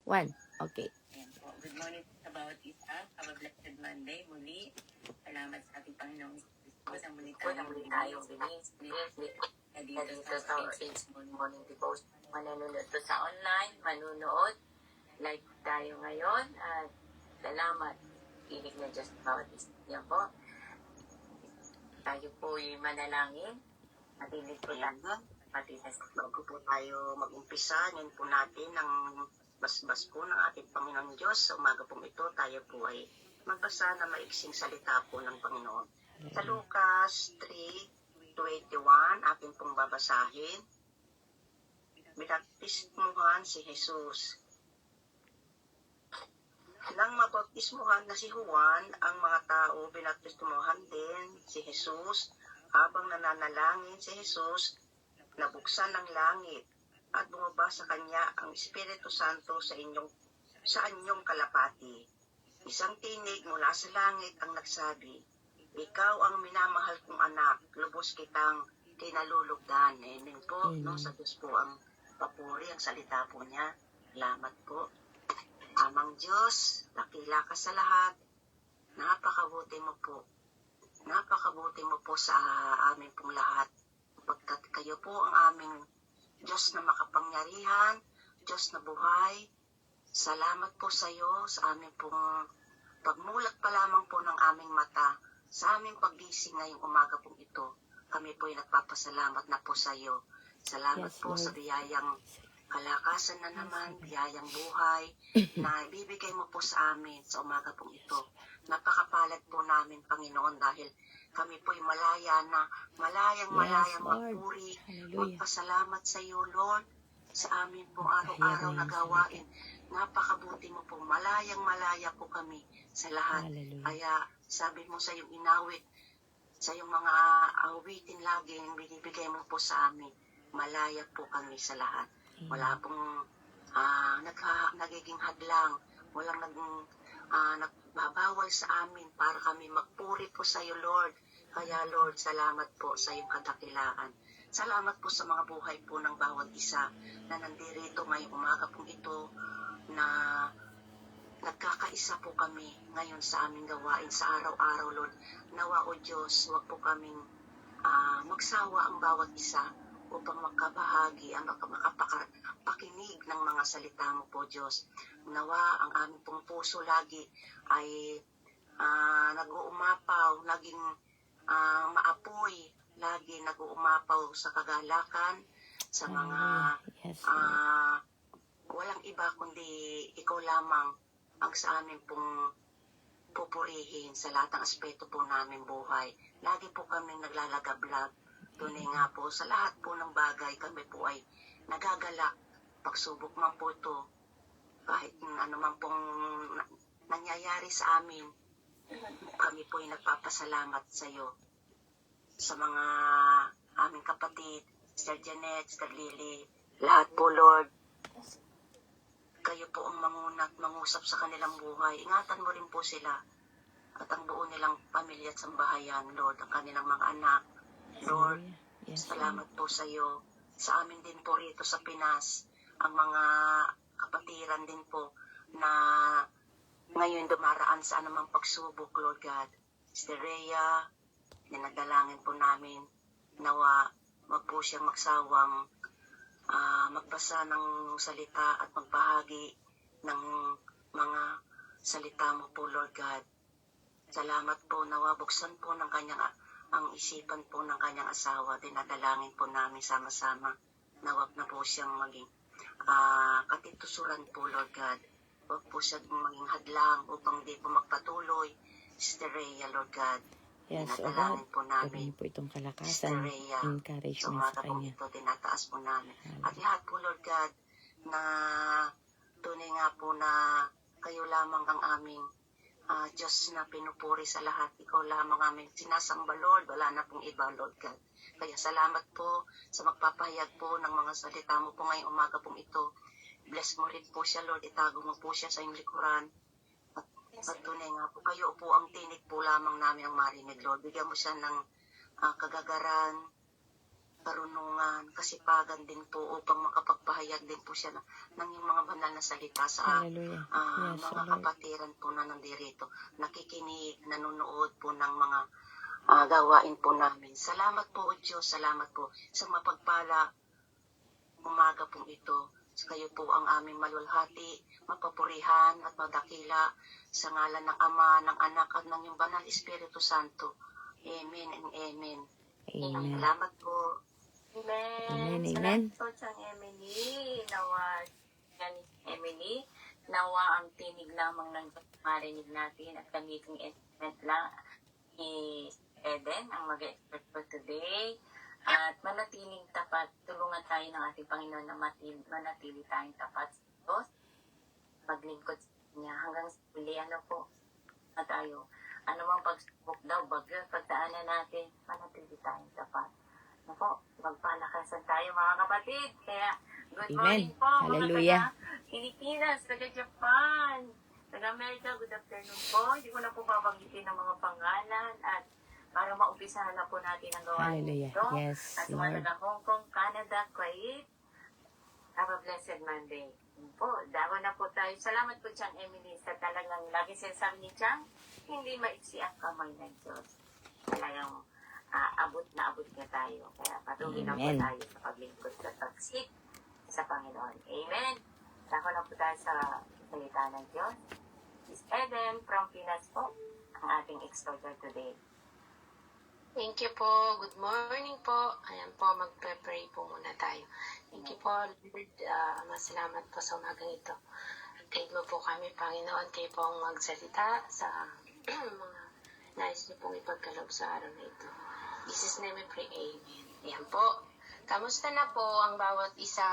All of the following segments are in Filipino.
One. Okay. Ayan po. Good morning sa bawat isa. Have a blessed Monday. Muli, salamat sa ating Panginoong Kristo sa muli tayong bilis na dito sa Faith Morning Devotion. Manunod po sa online, manunood. Live tayo ngayon at salamat. Ilig na Diyos sa bawat isa. Yan po. Tayo po'y manalangin. Matinig po tayo. Bago po tayo mag-umpisa, ngayon po natin ang basbas po ng ating Panginoon Diyos. Sa umaga pong ito, tayo po ay magbasa na maiksing salita po ng Panginoon. Sa Lucas 3:21, ating pong babasahin. Binaptismuhan si Jesus. Nang mabaptismuhan na si Juan, ang mga tao binaptismuhan din si Jesus. Habang nananalangin si Jesus, nabuksan ng langit at bumaba sa kanya ang Espiritu Santo sa inyong kalapati. Isang tinig mula sa langit ang nagsabi, "Ikaw ang minamahal kong anak, lubos kitang kinalulugdan." Amen po, no? Sa Diyos po ang papuri, ang salita po niya. Salamat po. Amang Diyos, dakila ka sa lahat. Napakabuti mo po. Napakabuti mo po sa amin pong lahat. Pagkat kayo po ang aming Diyos na makapangyarihan, Diyos na buhay. Salamat po sa iyo sa aming pong pagmulat pa lamang po ng aming mata, sa aming paggising ngayong umaga pong ito. Kami po ay nagpapasalamat na po sa iyo. Salamat po sa biyayang kalakasan na naman, biyayang buhay na ibibigay mo po sa amin sa umaga pong ito. Napakapalad po namin, Panginoon, dahil kami po'y malayang magpuri, magpasalamat sa iyo, Lord, sa amin pong araw-araw na gawain. Napakabuti mo po, malaya po kami sa lahat. Kaya sabi mo sa iyong inawit, sa iyong mga awitin lagi, binibigay mo po sa amin, malaya po kami sa lahat. Wala pong nagiging hadlang, walang nagbabawal sa amin para kami magpuri po sa iyo, Lord. Kaya, Lord, salamat po sa iyong kadakilaan. Salamat po sa mga buhay po ng bawat isa na nandirito ngayong umaga pong ito na nagkakaisa po kami ngayon sa aming gawain sa araw-araw, Lord. Nawa, O Diyos, huwag po kaming magsawa ang bawat isa upang makabahagi, ang makapakinig ng mga salita mo po, Diyos. Nawa, ang aming pong puso lagi ay nag-uumapaw, naging maapoy, lagi nag-uumapaw sa kagalakan, sa mga walang iba kundi ikaw lamang ang sa amin pong pupurihin sa lahat ng aspeto po namin buhay. Lagi po kaming naglalagablab. Tunay nga po, sa lahat po ng bagay kami po ay nagagalak. Pagsubok man po ito, kahit ano man pong nangyayari sa amin, kami po ay nagpapasalamat sa iyo. Sa mga aming kapatid, Sister Janet, Sister Lily, lahat po, Lord, kayo po ang mangunat, mangusap sa kanilang buhay. Ingatan mo rin po sila at ang buo nilang pamilya at sambahayan, Lord, ang kanilang mga anak. Lord, salamat po sa iyo. Sa amin din po rito sa Pinas, ang mga kapatiran din po na ngayon dumaraan sa anumang pagsubok, Lord God. Sister Rhea, dinadalangin po namin, nawa wag po siyang magsawang magbasa ng salita at magbahagi ng mga salita mo po, Lord God. Salamat po, nawa buksan po ng kanyang ang isipan po ng kanyang asawa. Dinadalangin po namin sama-sama na wag na po siyang maging katitusuran po, Lord God. Wag po siya maging hadlang upang di po magpatuloy. Sister Rhea, Lord God. Dinadalangin po namin. Po itong kalakasan, Sister Rhea, encouragement sa kanya. Ito, tinataas po namin. At lahat po, Lord God, na tunay nga po na kayo lamang ang aming Diyos na pinupuri sa lahat. Ikaw lamang aming sinasamba, Lord. Wala na pong iba, Lord God. Kaya salamat po sa magpapahayag po ng mga salita mo po ngayong umaga pong ito. Bless mo rin po siya, Lord. Itago mo po siya sa iyong likuran. At tunay nga po, kayo po ang tinig po lamang namin ang marinig, Lord. Bigyan mo siya ng kagagaran, karunungan, kasipagan din po upang makapagpahayag din po siya ng yung mga banal na salita sa Hallelujah. Yes, mga Lord. kapatiran po na nandirito, nakikinig, nanonood po ng mga gawain po namin. Salamat po, O Diyos, salamat po sa mapagpala umaga po ito. Kayo po ang aming malulhati, mapapurihan at madakila sa ngalan ng Ama, ng Anak at ng yung Banal Espiritu Santo. Amen and amen. Amen. Salamat po. Amen. Amen, amen. Salamat po, Chang Emily. Nawa, yan, Emily, nawa ang tinig lamang ng marinig natin at gamiting instrument lang ni Eden, ang mag-expert for today. At manatiling tapat, tulungan tayo ng ating Panginoon na manatili tayong tapat sa Diyos, maglingkod sa Kanya hanggang sa huli. Ano po na tayo? Ano mang pagsubok daw, bagyo, pagdaanan natin, manatili tayong tapat. Ano po, magpalakasan tayo mga kapatid. Kaya, good Amen. morning po Hallelujah. mga taga-Pilipinas, taga-Japan, taga-America, good afternoon po. Hindi ko na po babanggitin ng mga pangalan at para maumpisahan na po natin ang gawain Hallelujah. nito. Yes, At sa mga Lord. taga-Hong Kong, Canada, Kuwait, have a blessed Monday. Yun po, dawa na po tayo. Salamat po, Chang Emily, sa talagang lagi sinasabi ni Chang, hindi maiksi ang kamay ng Diyos. Talagang abot na abot niya tayo. Kaya patuloy na po Amen. tayo sa paglingkod sa pagsik sa Panginoon. Amen. Dako na po tayo sa salita ng Diyos. Miss Eden from Pinas po, ang ating exposure today. Thank you po. Good morning po. Ayan po, magpe-pray po muna tayo. Thank you po, Lord. Masalamat po sa umagang ito. Thank mo po kami, Panginoon, kayo pong magsalita sa mga nais niyo pong ipagkaloob sa araw na ito. In Jesus' name we pray, amen. Ayan po. Kamusta na po ang bawat isa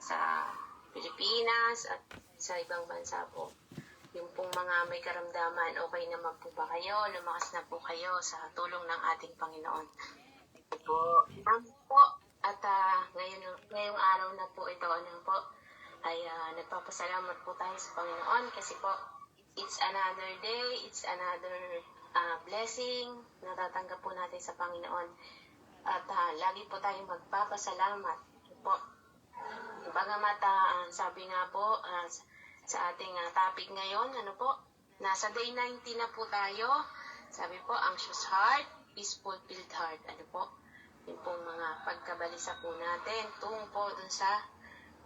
sa Pilipinas at sa ibang bansa po? Yung pong mga may karamdaman, okay naman po ba kayo? Lumakas na po kayo sa tulong ng ating Panginoon. Po. Po. At ngayong araw na po ito, ay nagpapasalamat po tayo sa Panginoon kasi po, it's another day, it's another blessing na tatanggap po natin sa Panginoon. At lagi po tayong magpapasalamat po. Bagamat sabi nga po, sa ating topic ngayon, nasa day 90 na po tayo. Sabi po, anxious heart, peaceful filled heart. Yung pong mga pagkabalisa po natin, tungo po dun sa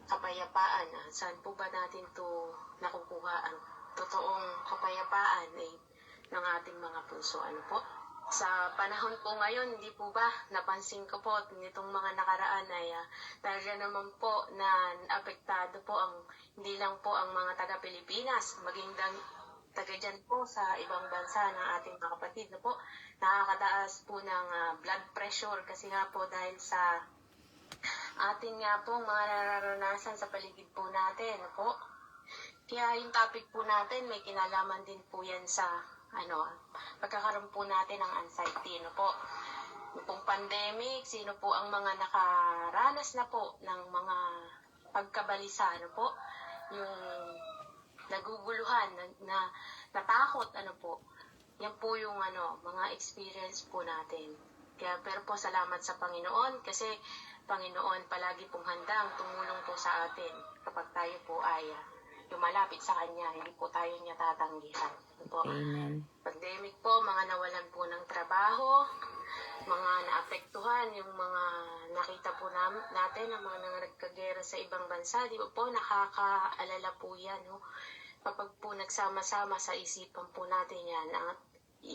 kapayapaan. Saan po ba natin to nakukuha ang totoong kapayapaan ng ating mga puso? Sa panahon po ngayon, hindi po ba, napansin ko po, nitong mga nakaraan ay talaga naman po na apektado po hindi lang po ang mga taga-Pilipinas, maging taga dyan po sa ibang bansa ng ating mga kapatid nakakataas po ng blood pressure kasi nga po dahil sa ating nga po mga nararanasan sa paligid po natin Kaya yung topic po natin may kinalaman din po yan sa pagkakaroon po natin ng anxiety, Yung pong pandemic, sino po ang mga nakaranas na po ng mga pagkabalisa, Yung naguguluhan, na natakot, Yan po yung mga experience po natin. Pero po salamat sa Panginoon kasi Panginoon palagi pong handang tumulong po sa atin kapag tayo po ay lumalapit sa Kanya, hindi po tayo niya tatanggihan. Amen. Pandemic po, mga nawalan po ng trabaho, mga naapektuhan, yung mga nakita po natin, ang mga nagkagera sa ibang bansa, di ba po, nakakaalala po yan, Kapag po nagsama-sama sa isipan po natin yan,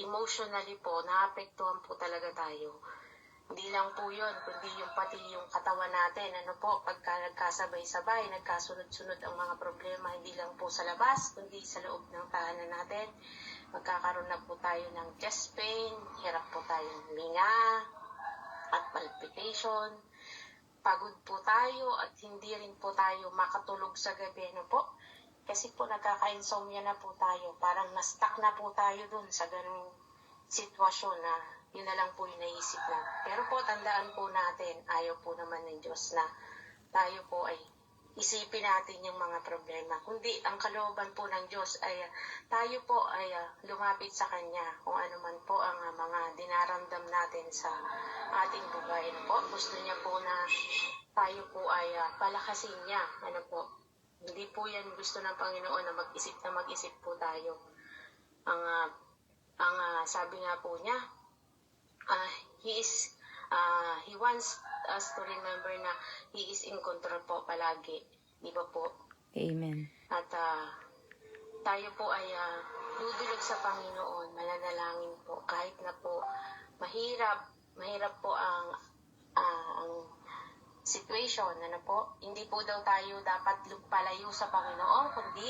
emotionally po, naapektuhan po talaga tayo. Hindi lang po yun, kundi yung pati yung katawan natin, pagka nagkasabay-sabay, nagkasunod-sunod ang mga problema, hindi lang po sa labas, kundi sa loob ng tahanan natin. Magkakaroon na po tayo ng chest pain, hirap po tayong huminga, at palpitation. Pagod po tayo at hindi rin po tayo makatulog sa gabi, Kasi po nagkaka-insomnia na po tayo, parang na-stuck na po tayo dun sa ganung sitwasyon na yun na lang po yung naisip na. Pero po, tandaan po natin, ayaw po naman ng Diyos na tayo po ay isipin natin yung mga problema. Kundi ang kalooban po ng Diyos ay tayo po ay lumapit sa Kanya kung ano man po ang mga dinaramdam natin sa ating buhay. Ano po? Gusto niya po na tayo po ay palakasin niya. Ano po? Hindi po yan gusto ng Panginoon na mag-isip po tayo. Ang sabi nga po niya, He wants us to remember na He is in control po palagi. Di ba po? Amen. At tayo po ay dudulog sa Panginoon, mananalangin po. Kahit na po mahirap po ang situation, ano po? Hindi po daw tayo dapat palayo sa Panginoon, kundi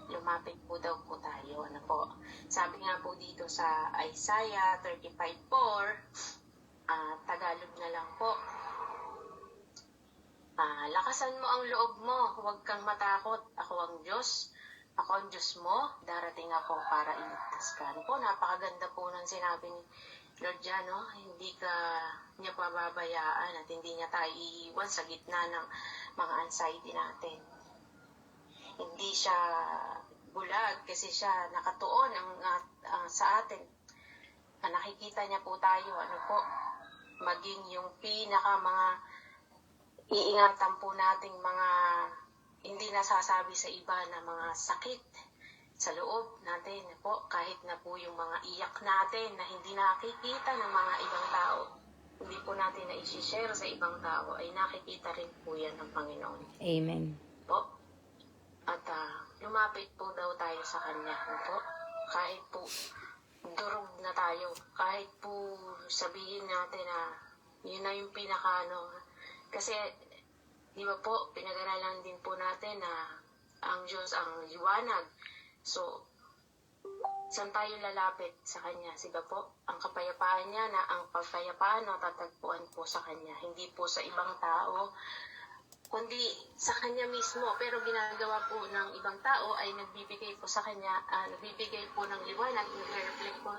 lumapit po daw po tayo, ano po? Sabi nga po dito sa Isaiah 35:4, Tagalog na lang po. Lakasan mo ang loob mo, huwag kang matakot. Ako ang Diyos mo, darating ako para iligtas ka. Ano po, napakaganda po ng sinabi ni Lord dyan, no? Hindi ka niya pababayaan at hindi niya tayo iiwan sa gitna ng mga anxiety natin. Hindi siya bulag kasi siya nakatuon sa atin. Nakikita niya po tayo, ano po, maging yung mga iingatan po nating mga hindi nasasabi sa iba na mga sakit sa loob natin po, kahit na po yung mga iyak natin na hindi nakikita ng mga ibang tao, hindi po natin na i-share sa ibang tao, ay nakikita rin po yan ng Panginoon. Amen. Po. At lumapit po daw tayo sa Kanya po, kahit po durog na tayo, kahit po sabihin natin na yun na yung kasi di ba po, pinag-aralan din po natin na ang Diyos ang liwanag. So, saan tayo lalapit sa Kanya? Siba po, ang kapayapaan niya na ang pagkayapaan na tatagpuan po sa Kanya. Hindi po sa ibang tao, kundi sa Kanya mismo. Pero ginagawa po ng ibang tao ay nagbibigay po sa Kanya, nagbibigay po ng liwanag, nag-reflect po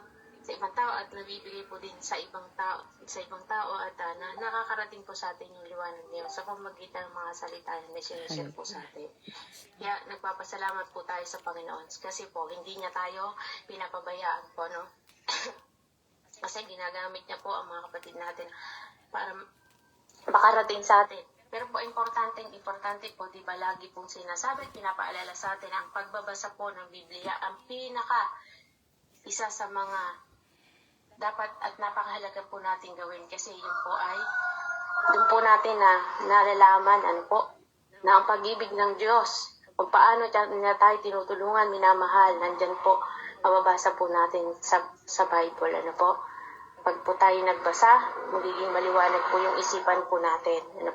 sa ibang tao at nabibigay po din sa ibang tao at nakakarating po sa atin yung liwanag niya sa pamamagitan ng mga salita na sinishare po sa atin. Kaya nagpapasalamat po tayo sa Panginoon kasi po hindi niya tayo pinapabayaan po, no? Kasi ginagamit niya po ang mga kapatid natin para makarating sa atin. Pero po importante po, di ba lagi pong sinasabi at pinapaalala sa atin ang pagbabasa po ng Biblia ang isa sa mga dapat at napakahalaga po natin gawin kasi yun po ay doon po natin na nalalaman na ang pag-ibig ng Diyos kung paano niya tayo tinutulungan, minamahal, nandyan po mababasa po natin sa Bible, pag po tayo nagbasa, magiging maliwanag po yung isipan po natin,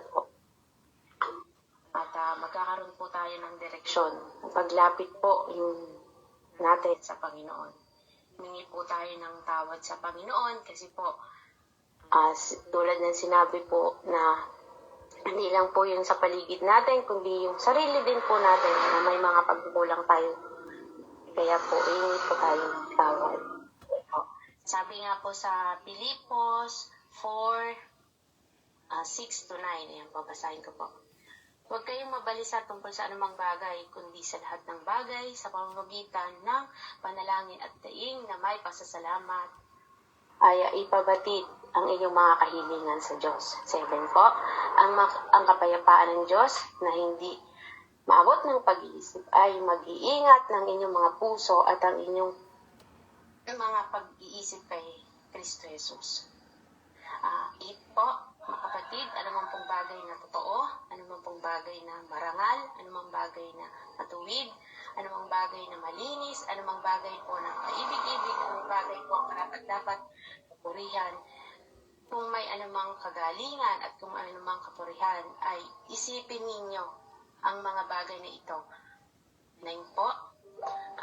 at magkakaroon po tayo ng direksyon, paglapit po yung natin sa Panginoon. Humingi po tayo ng tawad sa Panginoon kasi po, tulad ng sinabi po na hindi lang po yung sa paligid natin, kundi yung sarili din po natin na may mga pagkukulang tayo. Kaya po, humingi po tayo ng tawad. Sabi nga po sa Filipos 4:6-9, ayan, babasahin ko po. Huwag kayong mabalisa tungkol sa anumang bagay, kundi sa lahat ng bagay, sa pamamagitan ng panalangin at daing na may pasasalamat, ay ipabatid ang inyong mga kahilingan sa Diyos. 7 po, ang kapayapaan ng Diyos na hindi maabot ng pag-iisip ay mag-iingat ng inyong mga puso at ang inyong mga pag-iisip kay Kristo Jesus. 8 po, mga kapatid, anumang pong bagay na totoo, anumang pong bagay na marangal, anumang bagay na matuwid, anumang bagay na malinis, anumang bagay po na kaibig-ibig, anumang bagay po ang karapat-dapat kapurihan. Kung may anumang kagalingan at kung anumang kapurihan, ay isipin ninyo ang mga bagay na ito. 9 po,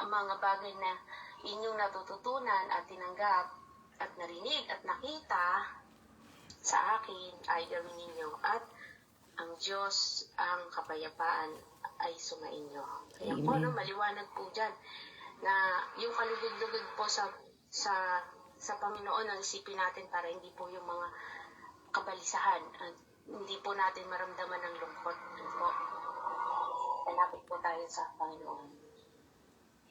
ang mga bagay na inyong natututunan at tinanggap at narinig at nakita sa akin ay gawin ninyo at ang Diyos ang kapayapaan ay sumainyo. Kaya po, maliwanag po dyan na yung kalugod-lugod po sa Panginoon ang isipin natin para hindi po yung mga kabalisahan at hindi po natin maramdaman ng lungkot po. malapit po tayo sa Panginoon.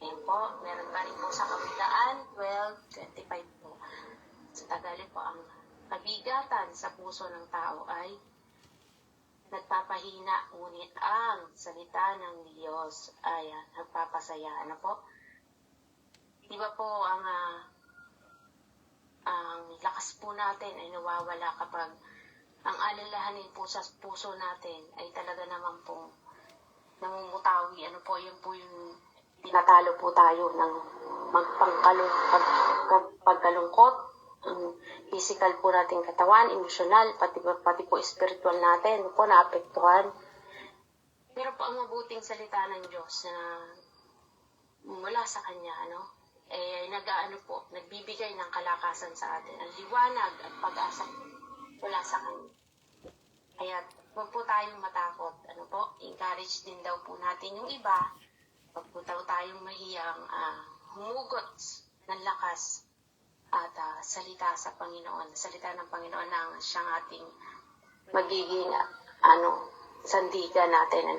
Ayan po, meron pa rin po sa Kawikaan 12:25 po. Sa Tagalog po, ang kabigatan sa puso ng tao ay nagpapahina, ngunit ang salita ng Diyos ay nagpapasaya. Ano po? Di ba po ang lakas po natin ay nawawala kapag ang alalahanin po sa puso natin ay talaga naman po namumutawi. Ano po, yun po yung tinatalo po tayo ng pagkalungkot, ang physical po nating katawan, emosyonal, pati po spiritual natin po naapektuhan. Pero po ang mabuting salita ng Diyos na mula sa Kanya, nagbibigay ng kalakasan sa atin, ang liwanag at pag-asa mula sa Kanya. Kaya huwag po tayong matakot. Encourage din daw po natin yung iba. Huwag po tayong mahiyang humugot ng lakas at salita sa Panginoon. Salita ng Panginoon na siyang ating magiging sandigan natin.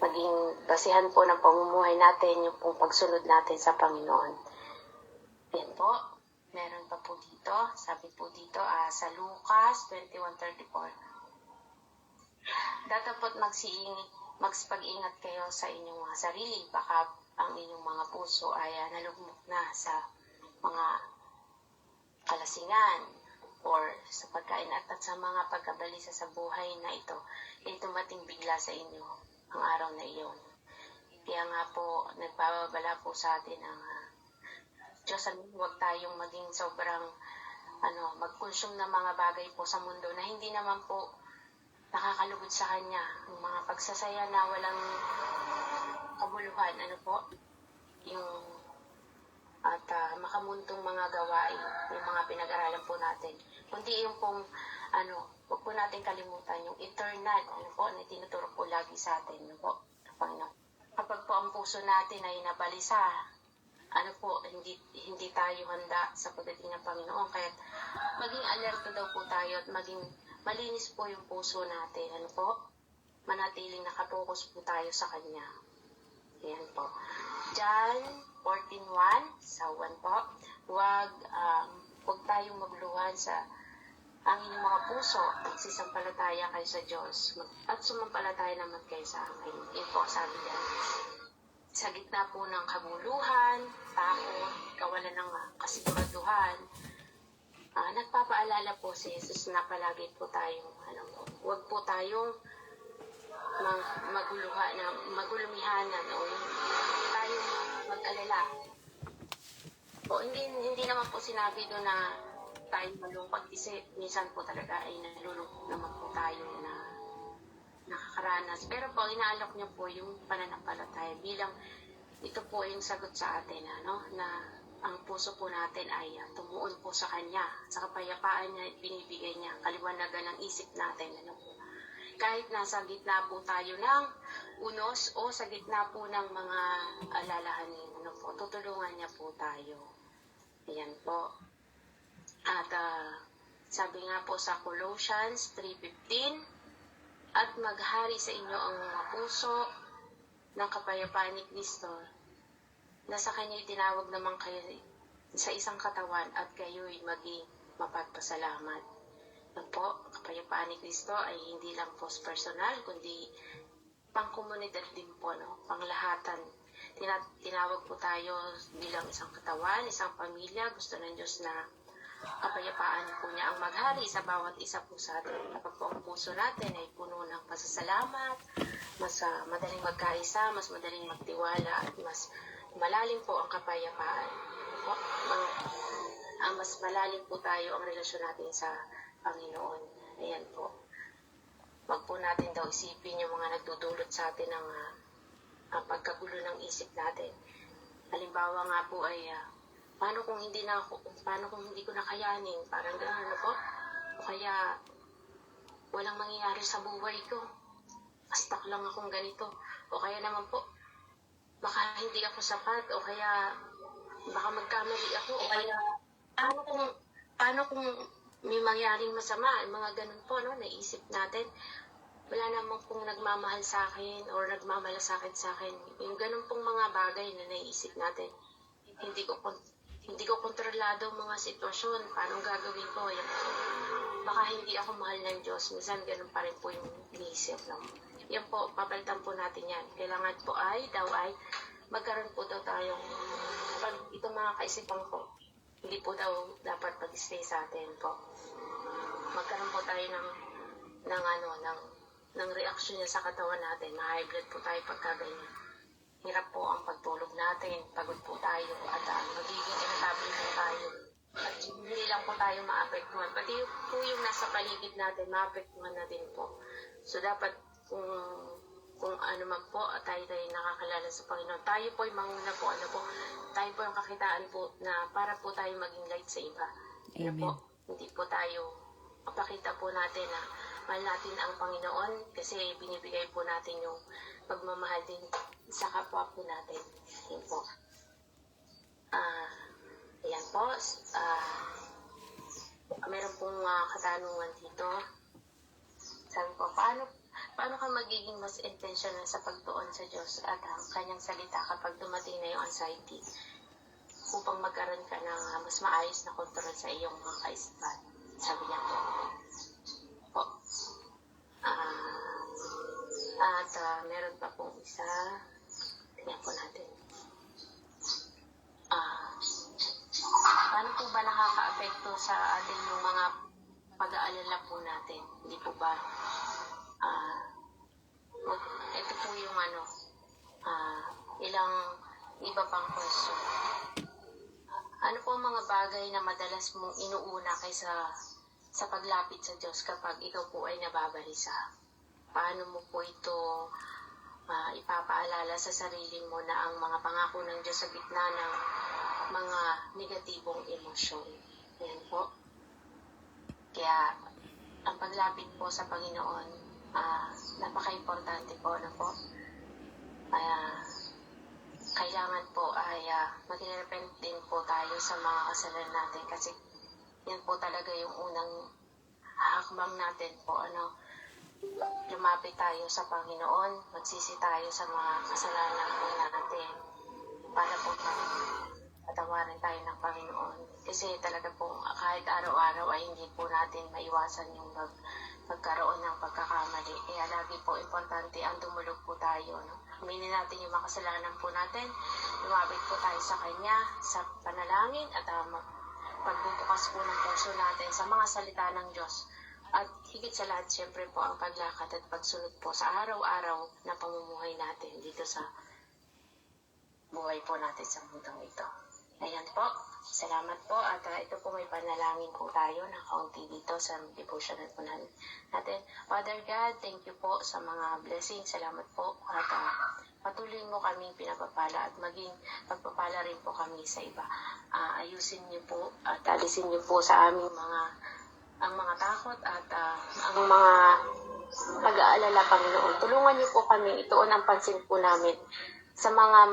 Maging basihan po ng pamumuhay natin yung pong pagsunod natin sa Panginoon. Yan po. Meron pa po dito. Sabi po dito sa Lucas 21:34. Dapat magpag-ingat kayo sa inyong mga sarili. Baka ang inyong mga puso ay nalugmok na sa mga kalasingan or sa pagkain at sa mga pagkabalisa sa buhay na ito ay dumating bigla sa inyo ang araw na iyon. Kaya nga po, nagpapabala po sa atin ang Diyos, huwag tayong maging sobrang mag-consume ng mga bagay po sa mundo na hindi naman po nakakalugod sa Kanya. Yung mga pagsasaya na walang kabuluhan, at makamuntong mga gawain, yung mga pinag-aralan po natin. Kundi yung pong, huwag po natin kalimutan yung eternal, na tinuturo po lagi sa atin, Panginoon. Kapag po ang puso natin ay nabalisa, hindi tayo handa sa pagdating ng Panginoon. Kaya maging alerto daw po tayo at maging malinis po yung puso natin, manatiling nakapokus po tayo sa Kanya. Ayan po. John 14:1, sa 1 po, huwag tayong magluhan sa ang inyong mga puso, magsisampalataya kayo sa Diyos, at sumampalataya naman kayo sa akin. Yun po, sabi niya. Sa gitna po ng kaguluhan, takot, kawalan ng kasiguraduhan, nagpapaalala po si Jesus na palagi po tayong, huwag po tayong magulumihanan o tayong mag-alala. O hindi naman po sinabi doon na tayong malungkot kasi minsan po talaga ay nalulungkot naman po tayo na nakakaranas. Pero po, inaalok niyo po yung pananampalataya bilang ito po yung sagot sa atin, na ang puso po natin ay tumuon po sa Kanya, sa kapayapaan niya, binibigay niya, kaliwanagan ng isip natin, kahit nasa gitna po tayo ng unos o sa gitna po ng mga alalahanin, tutulungan niya po tayo. Ayan po. At sabi nga po sa Colossians 3:15, at maghari sa inyo ang mga puso ng kapayapaan ni Kristo, na sa Kanya'y tinawag naman kayo sa isang katawan at kayo'y maging mapagpasalamat. Po, kapayapaan ni Kristo ay hindi lang po personal, kundi pang-komunidad din po, panglahatan. Tinawag po tayo bilang isang katawan, isang pamilya. Gusto ng Diyos na kapayapaan po niya ang maghari sa bawat isa po sa atin. Kapag po ang puso natin ay puno ng pasasalamat, mas madaling magkaisa, mas madaling magtiwala, at mas malalim po ang kapayapaan. Mas malalim po tayo ang relasyon natin sa Panginoon. Ayan po. Wag po natin daw isipin yung mga nagdudulot sa atin ng pagkagulo ng isip natin. Halimbawa nga po ay paano kung hindi ko nakayanin? Parang gano'n po. O kaya walang mangyayari sa buhay ko. Stuck lang akong ganito. O kaya naman po, baka hindi ako sapat. O kaya baka magkamali ako. O kaya paano kung may mangyaring masama, mga ganun po, naisip natin. wala namang pong nagmamahal sa akin or nagmamalasakit sa akin. Yung ganun pong mga bagay na naiisip natin. Hindi ko kontrolado ang mga sitwasyon. Paano gagawin ko? Yan po. Baka hindi ako mahal ng Diyos. Minsan ganun pa rin po yung iniisip. No? Yan po, papalitan po natin yan. Kailangan po ay magkaroon po daw tayong, pag itong mga kaisipan ko, hindi po daw dapat pag-stay sa atin po. Magkaroon po tayo ng reaksyon niya sa katawan natin. Ma-high blood po tayo pagka ganyan. Hirap po ang pagtulog natin. Pagod po tayo. At magiging irritable po tayo. At hindi lang po tayo maapektuhan. Pati po yung nasa paligid natin, maapektuhan na din po. So dapat kung ano man po, tayo nakakalala sa Panginoon. Tayo po yung manguna po, tayo po yung kakitaan po na para po tayo maging light sa iba. Amen. Po, hindi po tayo, mapakita po natin na mahal natin ang Panginoon kasi binibigay po natin yung pagmamahal din sa kapwa po natin. Yan po. Ayan po. Meron pong katanungan dito. Sabi ko, paano ka magiging mas intentional sa pagtuon sa Diyos at ang kanyang salita kapag dumating na yung anxiety upang magkaroon ka ng mas maayos na kontrol sa iyong mga kaisipan? Sabi niya po. Meron pa pong isa. Tingnan po natin. Paano po ba nakaka-apekto sa atin yung mga pag-aalala po natin? Hindi po ba? Ito po yung ilang iba pang question. Ano po ang mga bagay na madalas mong inuuna kaysa sa paglapit sa Diyos kapag ikaw po ay nababalisa? Paano mo po ito ipapaalala sa sarili mo na ang mga pangako ng Diyos sa gitna ng mga negatibong emosyon? Yan po. Kaya ang paglapit po sa Panginoon, napaka-importante po na po. Kailangan po ay mag-repent din po tayo sa mga kasalanan natin kasi yan po talaga yung unang hakbang natin po. Lumapit tayo sa Panginoon, magsisi tayo sa mga kasalanan po natin para po patawarin tayo ng Panginoon. Kasi talaga po kahit araw-araw ay hindi po natin maiwasan yung magkaroon ng pagkakamali. Kaya lagi po importante ang dumulog po tayo. Aminin natin yung mga kasalanan po natin. Lumapit po tayo sa Kanya, sa panalangin at pagbubukas po ng puso natin sa mga salita ng Diyos. At higit sa lahat, siyempre po ang paglakad at pagsunod po sa araw-araw na pamumuhay natin dito sa buhay po natin sa mundong ito. Ayan po. Salamat po. At ito po may panalangin po tayo na kaunti dito sa devotional po natin. Father God, thank you po sa mga blessings. Salamat po. At patuloy mo kaming pinapapala at maging pagpapala rin po kami sa iba. Ayusin niyo po at alisin niyo po sa aming ang mga takot at ang mga pag-aalala, Panginoon. Tulungan niyo po kami, ituon ang pansin po namin sa mga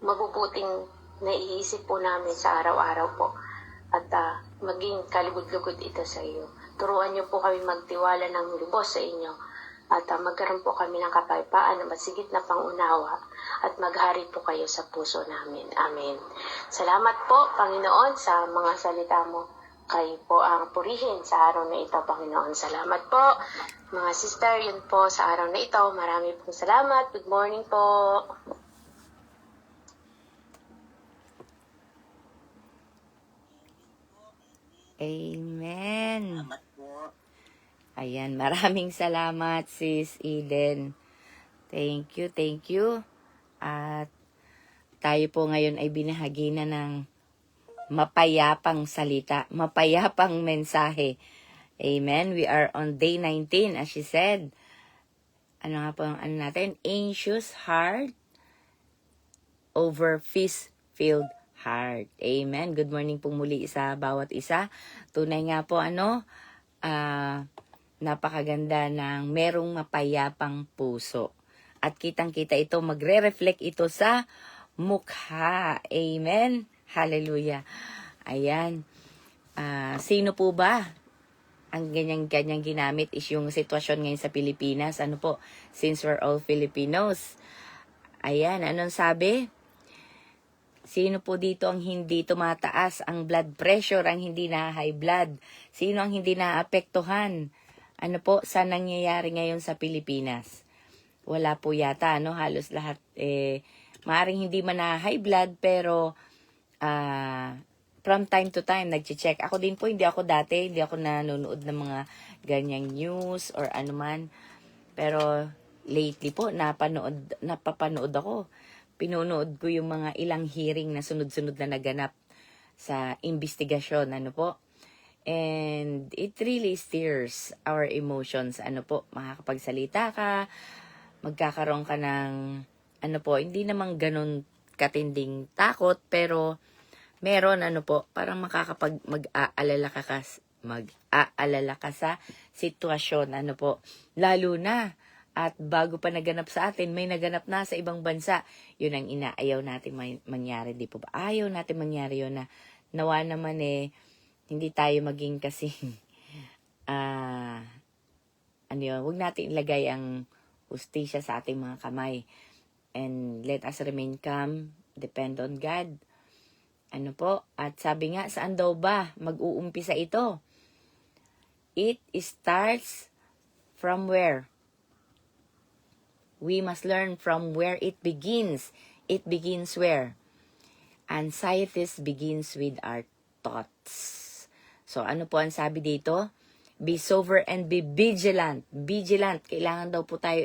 mabubuting naiisip po namin sa araw-araw po. At maging kalugod-lugod ito sa iyo. Turuan niyo po kami magtiwala ng lubos sa inyo. At magkaroon po kami ng kapayapaan na masigit na pangunawa at maghari po kayo sa puso namin. Amen. Salamat po, Panginoon, sa mga salita mo. Kayo po ang purihin sa araw na ito, Panginoon. Salamat po. Mga sister, yun po sa araw na ito. Marami pong salamat. Good morning po. Amen. Salamat po. Ayan, maraming salamat, Sis Eden. Thank you. At tayo po ngayon ay binahagi na ng mapayapang salita, mapayapang mensahe. Amen. We are on day 19, as she said. Ano nga po ang natin? Anxious heart over feast-filled heart. Amen. Good morning po muli sa bawat isa. Tunay nga po napakaganda ng merong mapayapang puso. At kitang-kita ito, magre-reflect ito sa mukha. Amen. Hallelujah. Ayan. Sino po ba ang ganyan-ganyan ginamit is yung sitwasyon ngayon sa Pilipinas. Ano po? Since we're all Filipinos. Ayan, anong sabi? Sino po dito ang hindi tumataas ang blood pressure, ang hindi na high blood? Sino ang hindi naapektuhan? Ano po sa nangyayari ngayon sa Pilipinas? Wala po yata, no? Halos lahat, maaaring hindi man na high blood, pero from time to time, nag-check. Ako din po, hindi ako nanonood ng mga ganyang news or anuman. Pero lately po, napapanood ako. Pinunood ko yung mga ilang hearing na sunod-sunod na naganap sa investigasyon, ano po. And it really stirs our emotions, ano po. Makakapagsalita ka, magkakaroon ka ng, ano po, hindi naman ganun katinding takot, pero meron, ano po, parang mag-aalala ka sa sitwasyon, ano po. Lalo na, at bago pa naganap sa atin, may naganap na sa ibang bansa. Yun ang inaayaw natin mangyari, di po ba? Ayaw natin mangyari yun na nawa naman hindi tayo maging kasing, huwag natin ilagay ang hustisya sa ating mga kamay. And let us remain calm, depend on God. Ano po? At sabi nga, saan daw ba mag-uumpisa ito? It starts from where? We must learn from where it begins. It begins where? Anxieties begins with our thoughts. So, ano po ang sabi dito? Be sober and be vigilant. Vigilant. Kailangan daw po tayo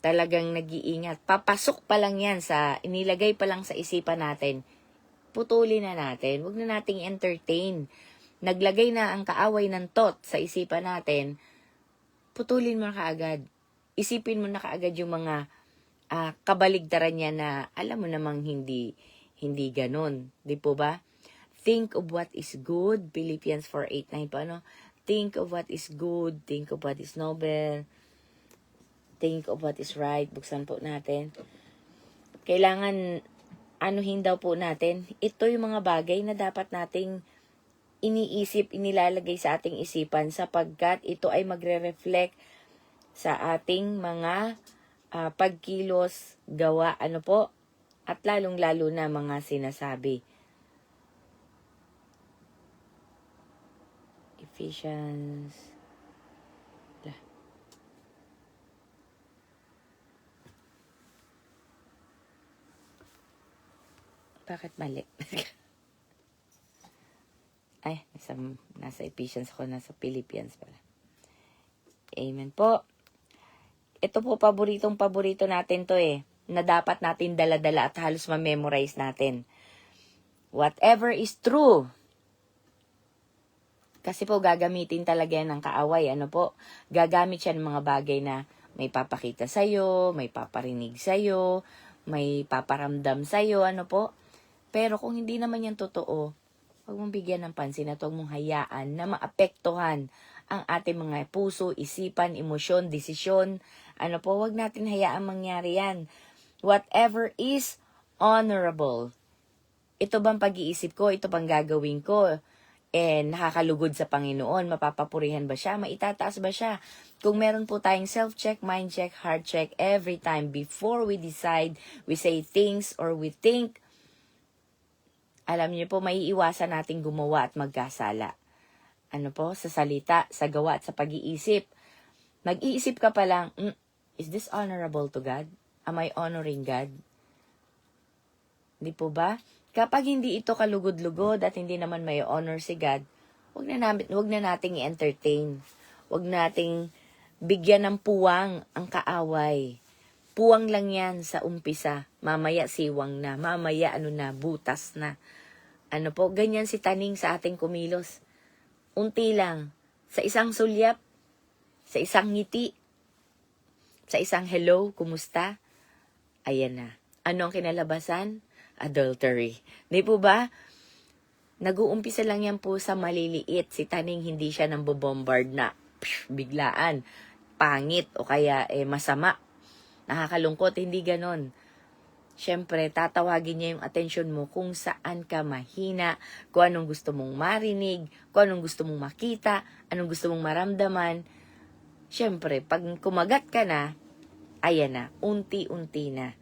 talagang nag-iingat. Papasok pa lang yan inilagay pa lang sa isipan natin. Putulin na natin. Huwag na nating entertain. Naglagay na ang kaaway ng thought sa isipan natin. Putulin mo na kaagad. Isipin mo na kaagad yung mga kabaligtaran niya na alam mo namang hindi ganun. Di po ba? Think of what is good. Philippians 4:8-9 po, ano? Think of what is good. Think of what is noble. Think of what is right. Buksan po natin. Kailangan anuhin daw po natin. Ito yung mga bagay na dapat nating iniisip, inilalagay sa ating isipan sapagkat ito ay magre-reflect sa ating mga pagkilos, gawa, ano po, at lalong-lalo na mga sinasabi. Ephesians. Bakit mali? Ay, nasa Ephesians ako, nasa Philippians pala. Amen po. Ito po, paborito natin to na dapat natin dala-dala at halos ma-memorize natin. Whatever is true. Kasi po, gagamitin talaga yan ng kaaway. Ano po? Gagamit siya ng mga bagay na may papakita sa'yo, may paparinig sa'yo, may paparamdam sa'yo, ano po? Pero kung hindi naman yan totoo, huwag mong bigyan ng pansin at huwag mong hayaan na maapektuhan ang ating mga puso, isipan, emosyon, desisyon. Ano po, huwag natin hayaan mangyari yan. Whatever is honorable. Ito bang pag-iisip ko? Ito bang gagawin ko? Nakakalugod sa Panginoon? Mapapapurihan ba siya? Maitataas ba siya? Kung meron po tayong self-check, mind-check, heart-check every time before we decide, we say things or we think, alam niyo po, maiiwasan nating gumawa at magkasala. Ano po? Sa salita, sa gawa at sa pag-iisip. Mag-iisip ka pa lang, is this honorable to God? Am I honoring God? Di po ba? Kapag hindi ito kalugod-lugod at hindi naman may honor si God, wag na nating i-entertain. Wag nating bigyan ng puwang ang kaaway. Puwang lang yan sa umpisa. Mamaya siwang na. Mamaya butas na. Ano po, ganyan si taning sa ating kumilos. Unti lang. Sa isang sulyap, sa isang ngiti, sa isang hello, kumusta? Ayan na. Ano ang kinalabasan? Adultery. Di po ba? Nag-uumpisa lang yan po sa maliliit. Si taning hindi siya nang bobombard na biglaan, pangit o kaya masama. Nakakalungkot, hindi ganon. syempre, tatawagin niya yung atensyon mo kung saan ka mahina, kung anong gusto mong marinig, kung anong gusto mong makita, anong gusto mong maramdaman. Syempre, pag kumagat ka na, ayan na, unti-unti na.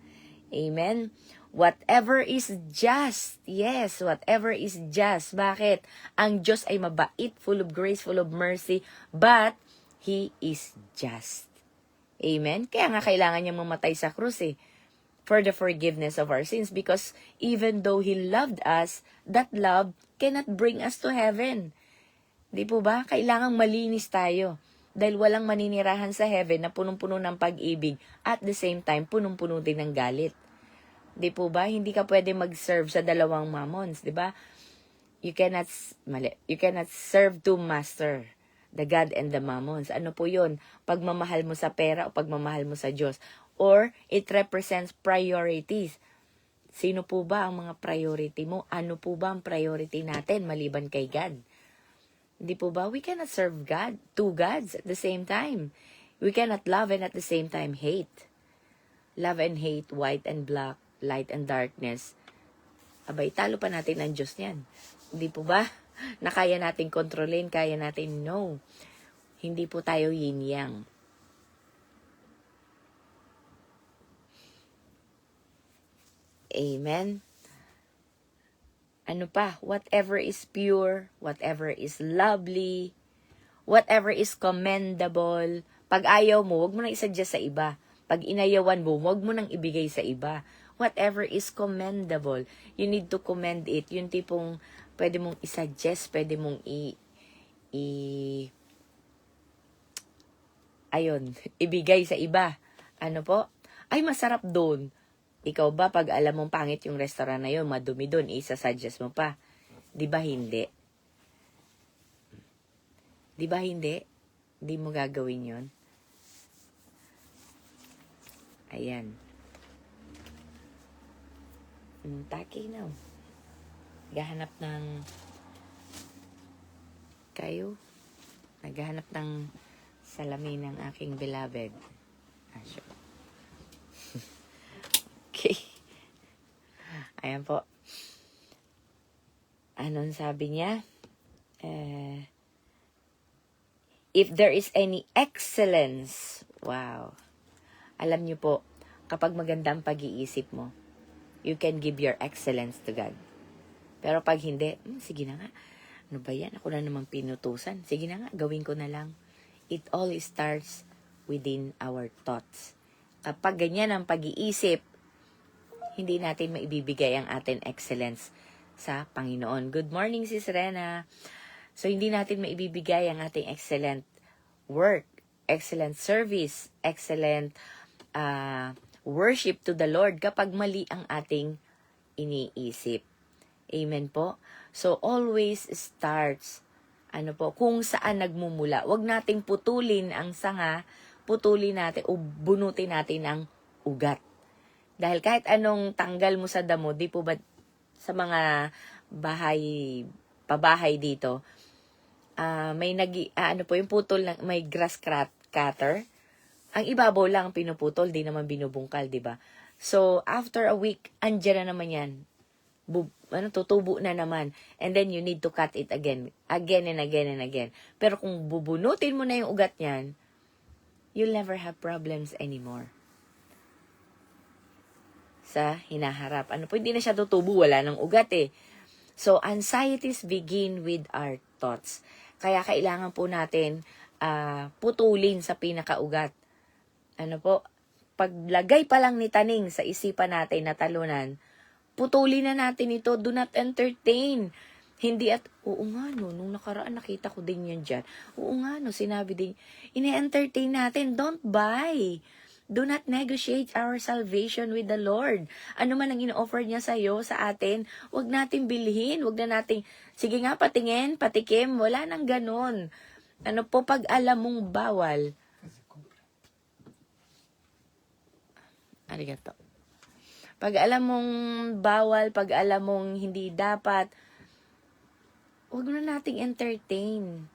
Amen? Whatever is just. Yes, whatever is just. Bakit? Ang Diyos ay mabait, full of grace, full of mercy, but He is just. Amen? Kaya nga kailangan niya mamatay sa krus for the forgiveness of our sins, because even though He loved us, that love cannot bring us to heaven. Di po ba? Kailangang malinis tayo. Dahil walang maninirahan sa heaven na punong-puno ng pag-ibig at the same time punong-puno din ng galit. Di po ba? Hindi ka pwede mag-serve sa dalawang mammons, di ba? You cannot serve two master, the God and the mammons. Ano po yun? Pagmamahal mo sa pera o pagmamahal mo sa Diyos. Or it represents priorities. Sino po ba ang mga priority mo? Ano po ba ang priority natin maliban kay God? Hindi po ba? We cannot serve God, two gods at the same time. We cannot love and at the same time hate. Love and hate, white and black, light and darkness. Abay, talo pa natin ang Diyos niyan. Hindi po ba? Na kaya natin kontrolin, kaya natin no. Hindi po tayo yin-yang. Amen. Ano pa? Whatever is pure, whatever is lovely, whatever is commendable. Pag ayaw mo, wag mo nang isuggest sa iba. Pag inayawan mo, wag mo nang ibigay sa iba. Whatever is commendable, you need to commend it. Yung tipong pwede mong isuggest, pwede mong ibigay sa iba. Ano po? Ay, masarap doon. Ikaw ba, pag alam mong pangit yung restaurant na yun, madumi doon, isa-suggest mo pa. Di ba hindi? Di ba hindi? Di mo gagawin yun? Ayan. Taki na. Naghahanap ng naghahanap ng salamin ng aking beloved. Sure. Okay. Ayan po. Anong sabi niya? If there is any excellence, wow. Alam niyo po, kapag maganda ang pag-iisip mo, you can give your excellence to God. Pero pag hindi, sige na nga. Ano ba yan? Ako na namang pinutusan. Sige na nga, gawin ko na lang. It all starts within our thoughts. Kapag ganyan ang pag-iisip, hindi natin maibibigay ang ating excellence sa Panginoon. Good morning, Sis Rena. So, hindi natin maibibigay ang ating excellent work, excellent service, excellent worship to the Lord kapag mali ang ating iniisip. Amen po? So, always starts, kung saan nagmumula. Huwag nating putulin ang sanga, putulin natin o bunutin natin ang ugat. Dahil kahit anong tanggal mo sa damo, di po ba sa mga pabahay dito, may yung putol, may grass cutter. Ang ibabaw lang pinuputol, di naman binubungkal, di ba? So, after a week, andyan na naman yan. Tutubo na naman. And then, you need to cut it again and again and again. Pero kung bubunutin mo na yung ugat niyan, you'll never have problems anymore sa hinaharap. Hindi na siya tutubo, wala ng ugat So, anxieties begin with our thoughts. Kaya kailangan po natin putulin sa pinakaugat. Paglagay pa lang ni taning sa isipan natin na talunan, putulin na natin ito. Do not entertain. Hindi oo nga nung nakaraan nakita ko din yan dyan. Oo nga sinabi din, ini-entertain natin, don't buy. Do not negotiate our salvation with the Lord. Ano man ang ino-offer niya sa'yo, sa atin, wag natin bilhin, wag na nating, sige nga, patingin, patikim, wala nang ganun. Pag alam mong bawal, arigato. Pag alam mong bawal, pag alam mong hindi dapat, wag na nating entertain.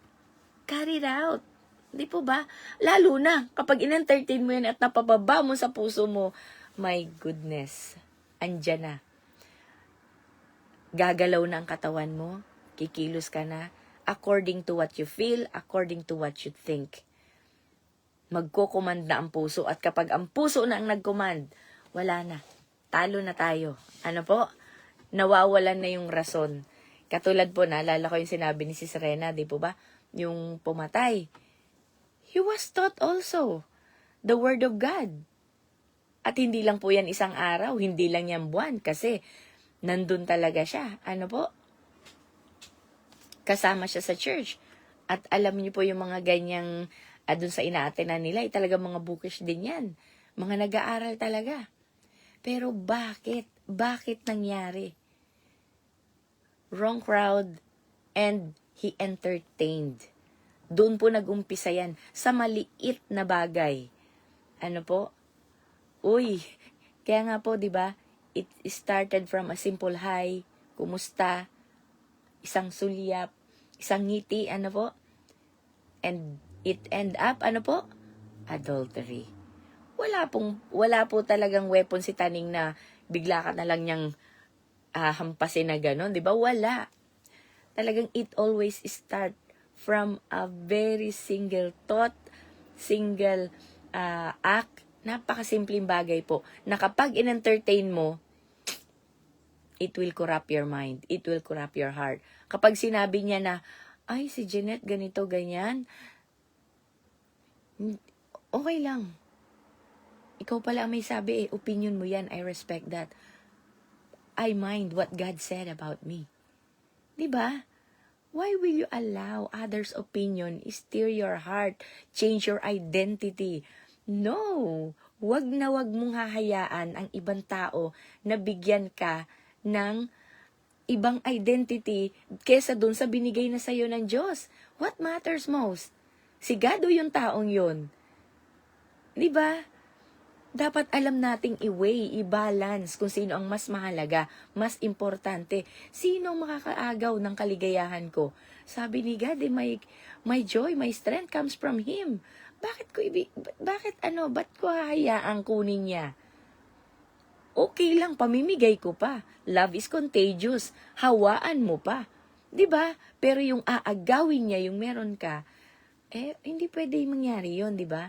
Carry it out. Di po ba? Lalo na, kapag in-entertain mo yan at napababa mo sa puso mo, my goodness. andyan na. Gagalaw na ang katawan mo, kikilos ka na, according to what you feel, according to what you think. Magko-command na ang puso, at kapag ang puso na ang nag-command, wala na. Talo na tayo. Ano po? Nawawalan na yung rason. Katulad po, naalala ko yung sinabi ni Sis Rena, di po ba? Yung pumatay. He was taught also the Word of God. At hindi lang po yan isang araw, hindi lang yan buwan, kasi nandun talaga siya. Ano po? Kasama siya sa church. At alam niyo po yung mga ganyang, dun sa inaatenan nila, talaga mga bookish din yan. Mga nag-aaral talaga. Pero bakit? Bakit nangyari? Wrong crowd, and he entertained. Doon po nag-umpisa yan, sa maliit na bagay. Ano po? Uy, kaya nga po, di ba? It started from a simple hi, kumusta, isang sulyap, isang ngiti, ano po? And it end up, ano po? Adultery. Wala po talagang weapon si Taning na bigla ka na lang niyang hampasin na gano'n, di ba? Wala. Talagang it always start from a very single thought, single act. Napakasimpleng bagay po, na kapag in-entertain mo, it will corrupt your mind. It will corrupt your heart. Kapag sinabi niya na, ay, si Jeanette, ganito, ganyan, okay lang. Ikaw pala ang may sabi, opinion mo yan, I respect that. I mind what God said about me. Diba? Why will you allow others' opinion steer your heart, change your identity? No, wag na wag mong hahayaan ang ibang tao na bigyan ka ng ibang identity kesa dun sa binigay na sa'yo ng Diyos. What matters most? Si God o yung taong yun? Diba? Dapat alam nating i-weigh, i-balance kung sino ang mas mahalaga, mas importante. Sino ang makakaagaw ng kaligayahan ko? Sabi ni God, my joy, my strength comes from Him. Ba't ko hahayaang kunin niya? Okay lang, pamimigay ko pa. Love is contagious. Hawaan mo pa. 'Di ba? Pero yung aagawin niya, yung meron ka, hindi pwede mangyari 'yon, 'di ba?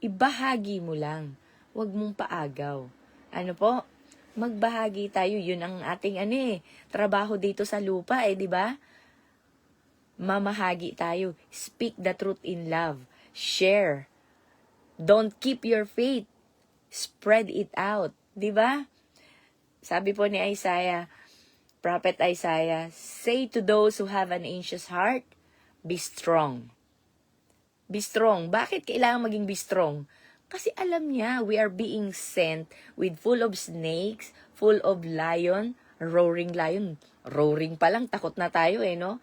Ibahagi mo lang. Huwag mong paagaw. Ano po? Magbahagi tayo. Yun ang ating trabaho dito sa lupa, 'di ba? Mamahagi tayo. Speak the truth in love. Share. Don't keep your faith. Spread it out. 'Di ba? Sabi po ni Isaiah, Prophet Isaiah, say to those who have an anxious heart, be strong. Be strong. Bakit kailangan maging be strong? Kasi alam niya, we are being sent with full of snakes, full of lion, roaring lion. Roaring pa lang, takot na tayo no?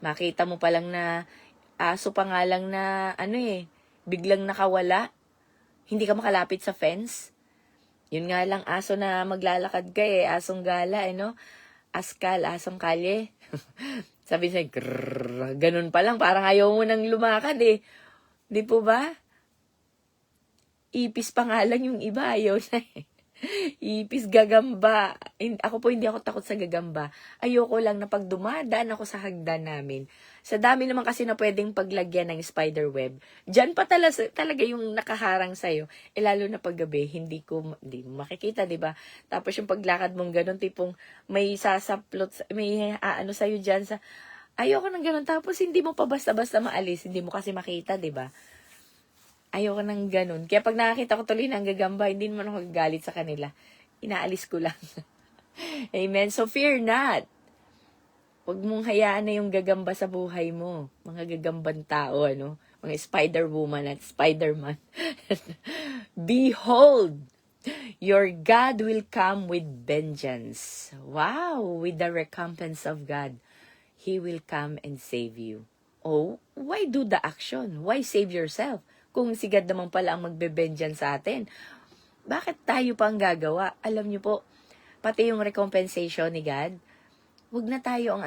Makita mo pa lang na aso pa nga lang na, biglang nakawala. Hindi ka makalapit sa fence. Yun nga lang, aso na maglalakad ka asong gala, no? Askal, asong kalye. Sabi niya, ganun pa lang, parang ayaw mo nang lumakad Di po ba? Ipis pa nga lang yung iba, ayaw na Ipis, gagamba. Ako po hindi ako takot sa gagamba. Ayoko lang na pag dumadaan ako sa hagdan namin, sa dami naman kasi na pwedeng paglagyan ng spider web, dyan pa talaga yung nakaharang sa'yo. Lalo na paggabi, hindi mo makikita, di ba? Tapos yung paglakad mong ganun, tipong may sasaplot, may sa'yo dyan sa, ayoko ng ganun. Tapos hindi mo pa basta-basta maalis, hindi mo kasi makita, di ba? Ayoko nang ganun. Kaya pag nakakita ko tuloy ng gagamba, hindi naman ako gagalit sa kanila. Inaalis ko lang. Amen. So fear not. Huwag mong hayaan na yung gagamba sa buhay mo. Mga gagambang tao, Mga Spider-Woman at Spider-Man. Behold, your God will come with vengeance. Wow! With the recompense of God. He will come and save you. Oh, why do the action? Why save yourself? Kung si God naman pala ang magbe-vengeance sa atin. Bakit tayo pa ang gagawa? Alam niyo po, pati yung recompensation ni God, wag na tayong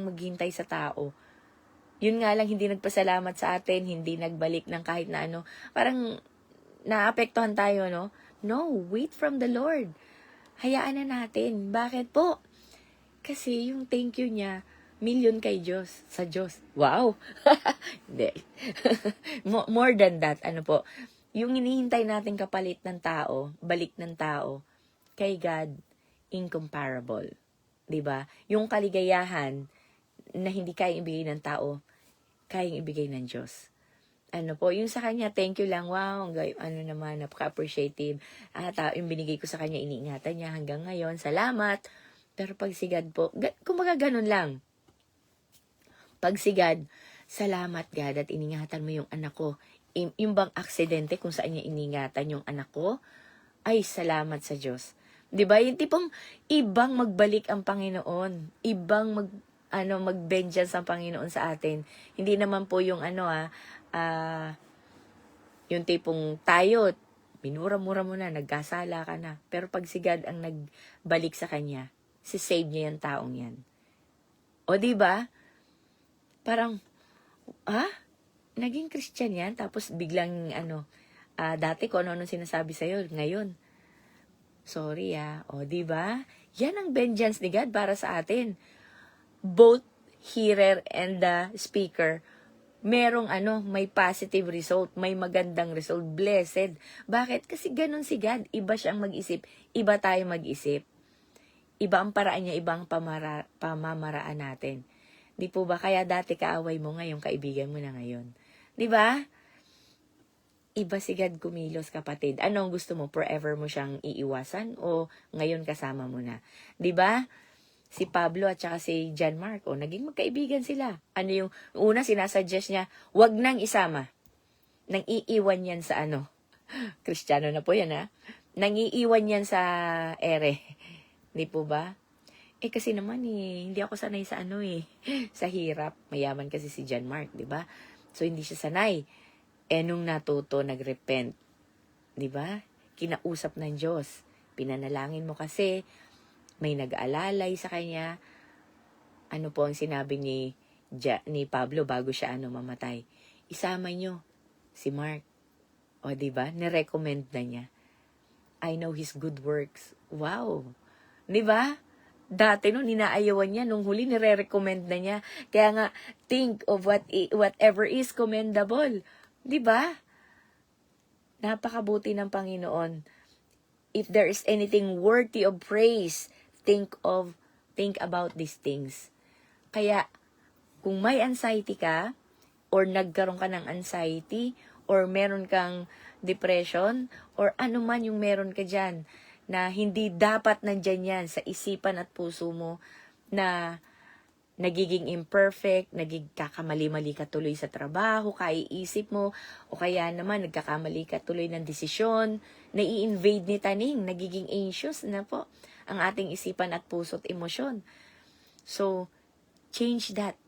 maghintay sa tao. Yun nga lang, hindi nagpasalamat sa atin, hindi nagbalik ng kahit na Parang naapektuhan tayo, no? No, wait from the Lord. hayaan na natin. Bakit po? Kasi yung thank you niya, million kay Diyos, sa Diyos. Wow! Hindi. More than that, ano po, yung hinihintay natin kapalit ng tao, balik ng tao, kay God, incomparable. 'Di ba? Yung kaligayahan na hindi kayang ibigay ng tao, kayang ibigay ng Diyos. Ano po, yung sa kanya, thank you lang, wow, ano naman, napaka-appreciative. Yung binigay ko sa kanya, iniingatan niya hanggang ngayon, salamat. Pero pagsigad po, kumbaga ganun lang. Pagsigad, salamat God at iningatan mo yung anak ko. Yung bang aksidente kung saan niya iningatan yung anak ko, ay salamat sa Diyos. 'Di ba? Yung tipong ibang magbalik ang Panginoon, ibang mag-vengeance ang Panginoon sa atin. Hindi naman po yung yung tipong tayo, minura-mura mo na, nagkasala ka na. Pero pag si God ang nagbalik sa kanya, si-save niya yung taong yan. O di ba? Parang, naging Christian yan, tapos biglang, dati ko ano sinasabi sa'yo, ngayon. Sorry o di ba? Yan ang vengeance ni God para sa atin. Both hearer and the speaker, merong may positive result, may magandang result, blessed. Bakit? Kasi ganun si God, iba siyang mag-isip, iba tayo mag-isip. Iba ang paraan niya, ibang pamamaraan natin. Di po ba? Kaya dati kaaway mo ngayon, kaibigan mo na ngayon. Di ba? Iba si God kumilos, kapatid. Anong gusto mo? Forever mo siyang iiwasan? O ngayon kasama mo na? Di ba? Si Pablo at saka si John Mark, naging magkaibigan sila. Ano yung una sinasuggest niya? Wag nang isama. Nang iiwan yan sa Kristiyano na po yan Nang iiwan yan sa ere. Di po ba? Kasi naman hindi ako sanay sa sa hirap. Mayaman kasi si John Mark, di ba? So hindi siya sanay. Nung natuto, nagrepent. Di ba? Kinausap ng Diyos. Pinanalangin mo kasi may nag-aalalay sa kanya. Ano po ang sinabi ni Pablo bago siya mamatay? Isama nyo si Mark. O di ba? Nirecommend na niya. I know his good works. Wow! Di ba? Dati ninaayawan niya, nung huli nire-recommend na niya. Kaya nga, think of whatever is commendable. Di ba? Napakabuti ng Panginoon. If there is anything worthy of praise, think about these things. Kaya, kung may anxiety ka, or nagkaroon ka ng anxiety, or meron kang depression, or ano man yung meron ka dyan, na hindi dapat nandyan yan sa isipan at puso mo, na nagiging imperfect, nagkakamali-mali ka tuloy sa trabaho, kaiisip mo, o kaya naman nagkakamali ka tuloy ng desisyon, nai-invade ni taning, nagiging anxious na po ang ating isipan at puso at emosyon. So, change that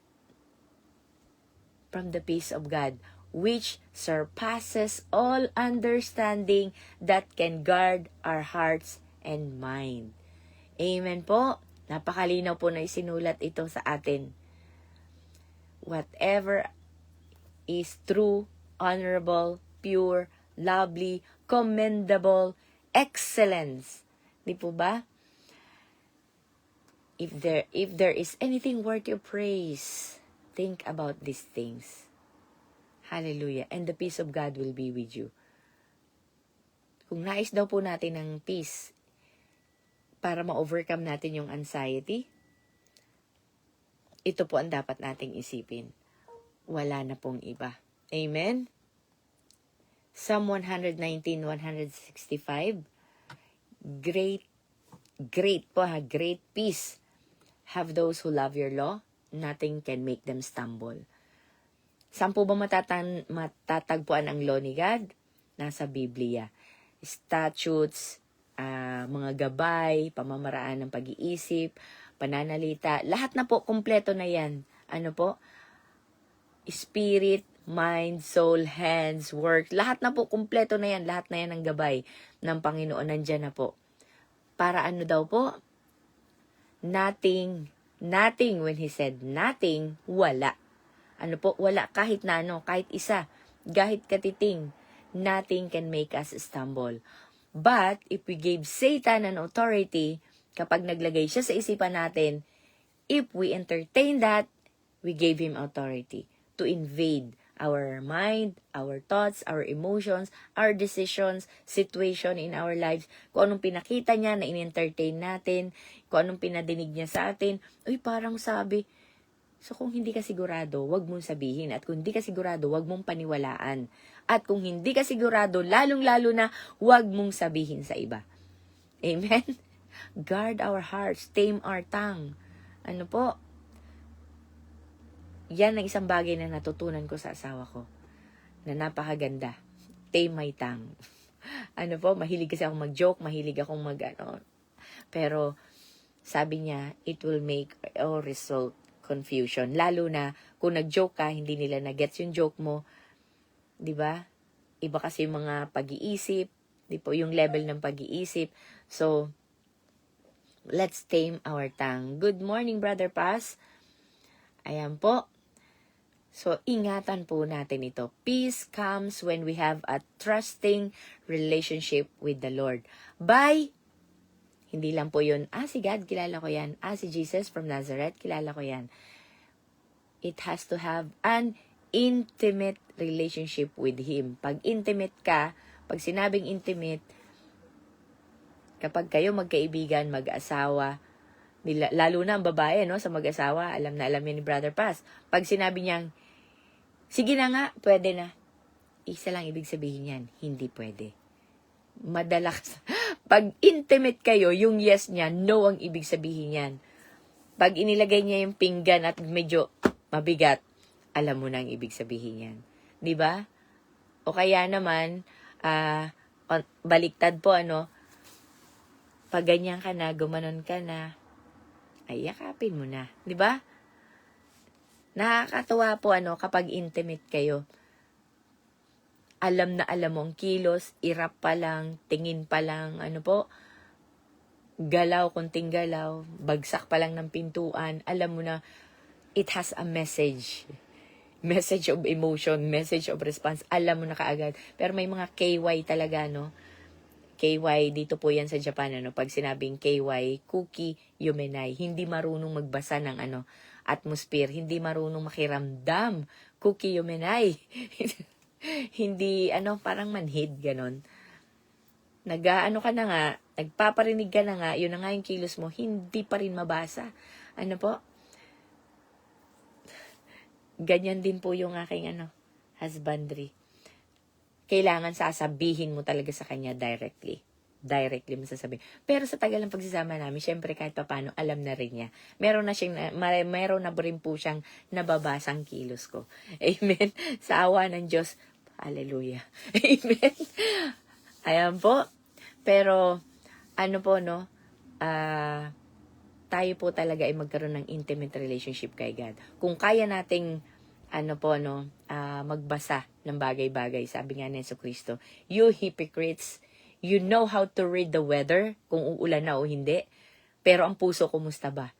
from the peace of God, which surpasses all understanding, that can guard our hearts and mind. Amen po. Napakalinaw po na isinulat ito sa atin. Whatever is true, honorable, pure, lovely, commendable, excellence. Di po ba? If there is anything worthy of praise, think about these things. Hallelujah. And the peace of God will be with you. Kung nais daw po natin ng peace para ma-overcome natin yung anxiety, ito po ang dapat nating isipin. Wala na pong iba. Amen? Psalm 119:165. Great peace have those who love your law. Nothing can make them stumble. Saan po ba matatagpuan ang law ni God? Nasa Biblia. Statutes, mga gabay, pamamaraan ng pag-iisip, pananalita, lahat na po, kumpleto na yan. Ano po? Spirit, mind, soul, hands, work, lahat na po, kumpleto na yan. Lahat na yan ang gabay ng Panginoon, nandyan na po. Para ano daw po? Nothing, when He said nothing, wala. Ano po? Wala, kahit na kahit isa, kahit katiting, nothing can make us stumble. But, if we gave Satan an authority, kapag naglagay siya sa isipan natin, if we entertain that, we gave him authority to invade our mind, our thoughts, our emotions, our decisions, situation in our lives. Kung anong pinakita niya na in-entertain natin, kung anong pinadinig niya sa atin, uy, parang sabi. So, kung hindi ka sigurado, wag mong sabihin. At kung hindi ka sigurado, wag mong paniwalaan. At kung hindi ka sigurado, lalong-lalo na, wag mong sabihin sa iba. Amen? Guard our hearts, tame our tongue. Ano po? Yan ang isang bagay na natutunan ko sa asawa ko. Na napakaganda. Tame my tongue. Ano po, mahilig kasi akong mag-joke, mahilig akong Pero, sabi niya, it will make or result confusion. Lalo na, kung nag-joke ka, hindi nila na-gets yung joke mo. 'Di ba? Iba kasi yung mga pag-iisip, di po, yung level ng pag-iisip. So, let's tame our tongue. Good morning, Brother Paz. Ayan po. So, ingatan po natin ito. Peace comes when we have a trusting relationship with the Lord. By, hindi lang po yun, si God, kilala ko yan. Si Jesus from Nazareth, kilala ko yan. It has to have an intimate relationship with Him. Pag intimate ka, pag sinabing intimate, kapag kayo magkaibigan, mag-asawa, lalo na ang babae, no, sa mag-asawa, alam na alam yan ni Brother Paz. Pag sinabi niyang, sige na nga, pwede na. Isa lang ibig sabihin yan, hindi pwede. Madalas. Pag intimate kayo, yung yes niya, no ang ibig sabihin yan. Pag inilagay niya yung pinggan at medyo mabigat, alam mo na ang ibig sabihin yan. 'Di ba? O kaya naman, baliktad po, pag ganyan ka na, gumanon ka na, ay yakapin mo na. 'Di ba? Nakakatuwa po, kapag intimate kayo. Alam na alam mo ang kilos, irap pa lang, tingin pa lang, galaw, kunting galaw, bagsak pa lang ng pintuan, alam mo na, it has a message. Message of emotion, message of response, alam mo na kaagad. Pero may mga KY talaga, KY, dito po yan sa Japan, pag sinabing KY, Kuki Yumenai, hindi marunong magbasa ng atmosphere, hindi marunong makiramdam, Kuki Yumenai. Hindi, parang manhid, ganon. Ka na nga, nagpaparinig ka na nga, yun na nga yung kilos mo, hindi pa rin mabasa. Ganyan din po yung aking, husbandry. Kailangan sasabihin mo talaga sa kanya directly. Directly mo sasabihin. Pero sa tagal ng pagsasama namin, syempre kahit paano, alam na rin niya. Meron na rin po siyang nababasang kilos ko. Amen. Sa awa ng Diyos, hallelujah. Amen. Ayan po. Pero, tayo po talaga ay magkaroon ng intimate relationship kay God. Kung kaya nating, magbasa ng bagay-bagay, sabi nga ni Jesucristo, you hypocrites, you know how to read the weather, kung uulan na o hindi, pero ang puso, kumusta ba?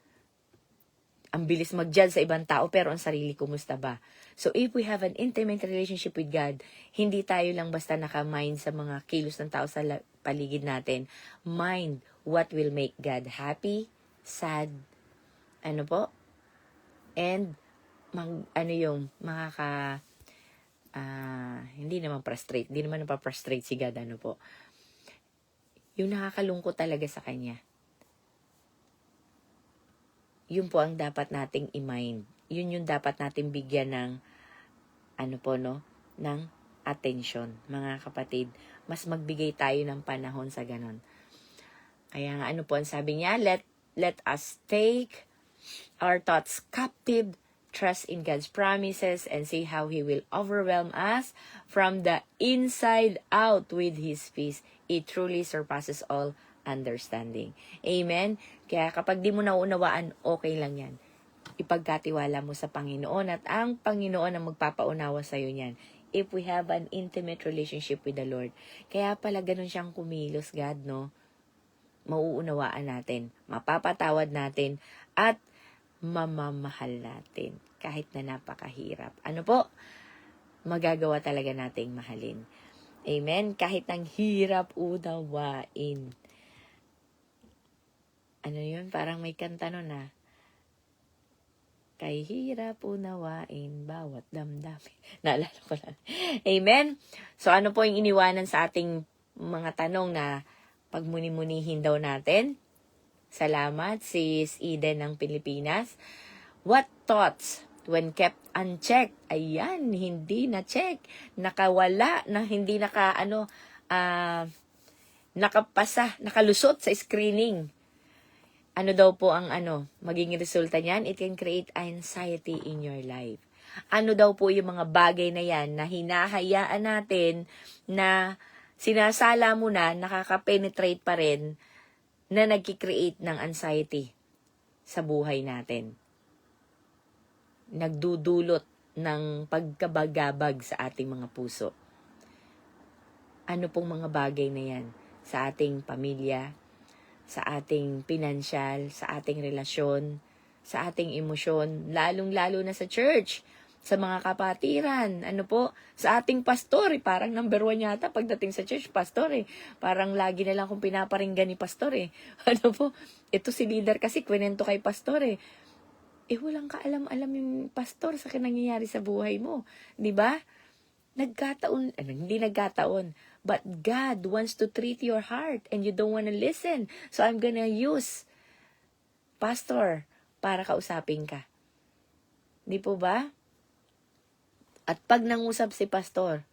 Ang bilis mag-judge sa ibang tao, pero ang sarili, kumusta ba? So, if we have an intimate relationship with God, hindi tayo lang basta naka-mind sa mga kilos ng tao sa paligid natin. Mind what will make God happy, sad, and, hindi naman frustrate, hindi naman napaprostrate si God, yung nakakalungkot talaga sa Kanya. Yun po ang dapat nating i-mind. Yun yung dapat nating bigyan ng, ng attention. Mga kapatid, mas magbigay tayo ng panahon sa ganon. Kaya nga, ang sabi niya, let us take our thoughts captive, trust in God's promises, and see how He will overwhelm us from the inside out with His peace. It truly surpasses all understanding. Amen? Kaya kapag di mo naunawaan, okay lang yan. Ipagkatiwala mo sa Panginoon at ang Panginoon ang magpapaunawa sa iyo niyan. If we have an intimate relationship with the Lord. Kaya pala ganun siyang kumilos, God, mauunawaan natin, mapapatawad natin, at mamamahal natin. Kahit na napakahirap. Magagawa talaga nating mahalin. Amen? Kahit ang hirap unawain. Ano yun? Parang may kanta nun ah. Kay hirap unawain bawat damdamin. Naalala ko lang. Amen? So ano po yung iniwanan sa ating mga tanong na pagmuni-munihin daw natin? Salamat, Sis Eden ng Pilipinas. What thoughts when kept unchecked? Ayan, hindi na-check. Nakawala, na hindi nakapasa, nakalusot sa screening. Ano daw po ang magiging resulta niyan? It can create anxiety in your life. Ano daw po yung mga bagay na yan na hinahayaan natin na sinasala mo na, nakaka-penetrate pa rin, na nagki-create ng anxiety sa buhay natin. Nagdudulot ng pagkabagabag sa ating mga puso. Ano pong mga bagay na yan sa ating pamilya, sa ating pinansyal, sa ating relasyon, sa ating emosyon, lalong-lalo na sa church, sa mga kapatiran, sa ating pastor, parang number 1 yata pagdating sa church, pastor parang lagi na lang kung pinaparinggan ni pastor ito si leader kasi kwento kay pastor walang kaalam-alam yung pastor sa nangyayari sa buhay mo, di ba? Hindi nagkataon, but God wants to treat your heart and you don't want to listen. So I'm gonna use pastor para kausapin ka. Di po ba? At pag nangusap si pastor,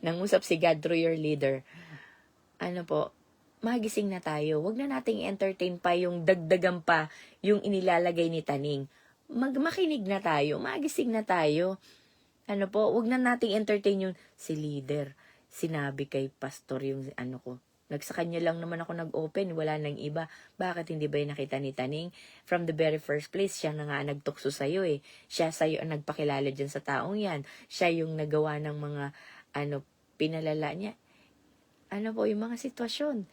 nangusap si God through your leader, magising na tayo. Huwag na nating entertain pa yung dagdagan pa yung inilalagay ni Taning. Makinig na tayo, magising na tayo. Huwag na nating entertain yung si leader. Sinabi kay pastor yung sa kanya lang naman ako nag-open, wala nang iba. Bakit hindi ba yung nakita ni Taning? From the very first place, siya na nga nagtukso sa'yo Siya sa'yo ang nagpakilala dyan sa taong yan. Siya yung nagawa ng mga, pinalala niya. Yung mga sitwasyon.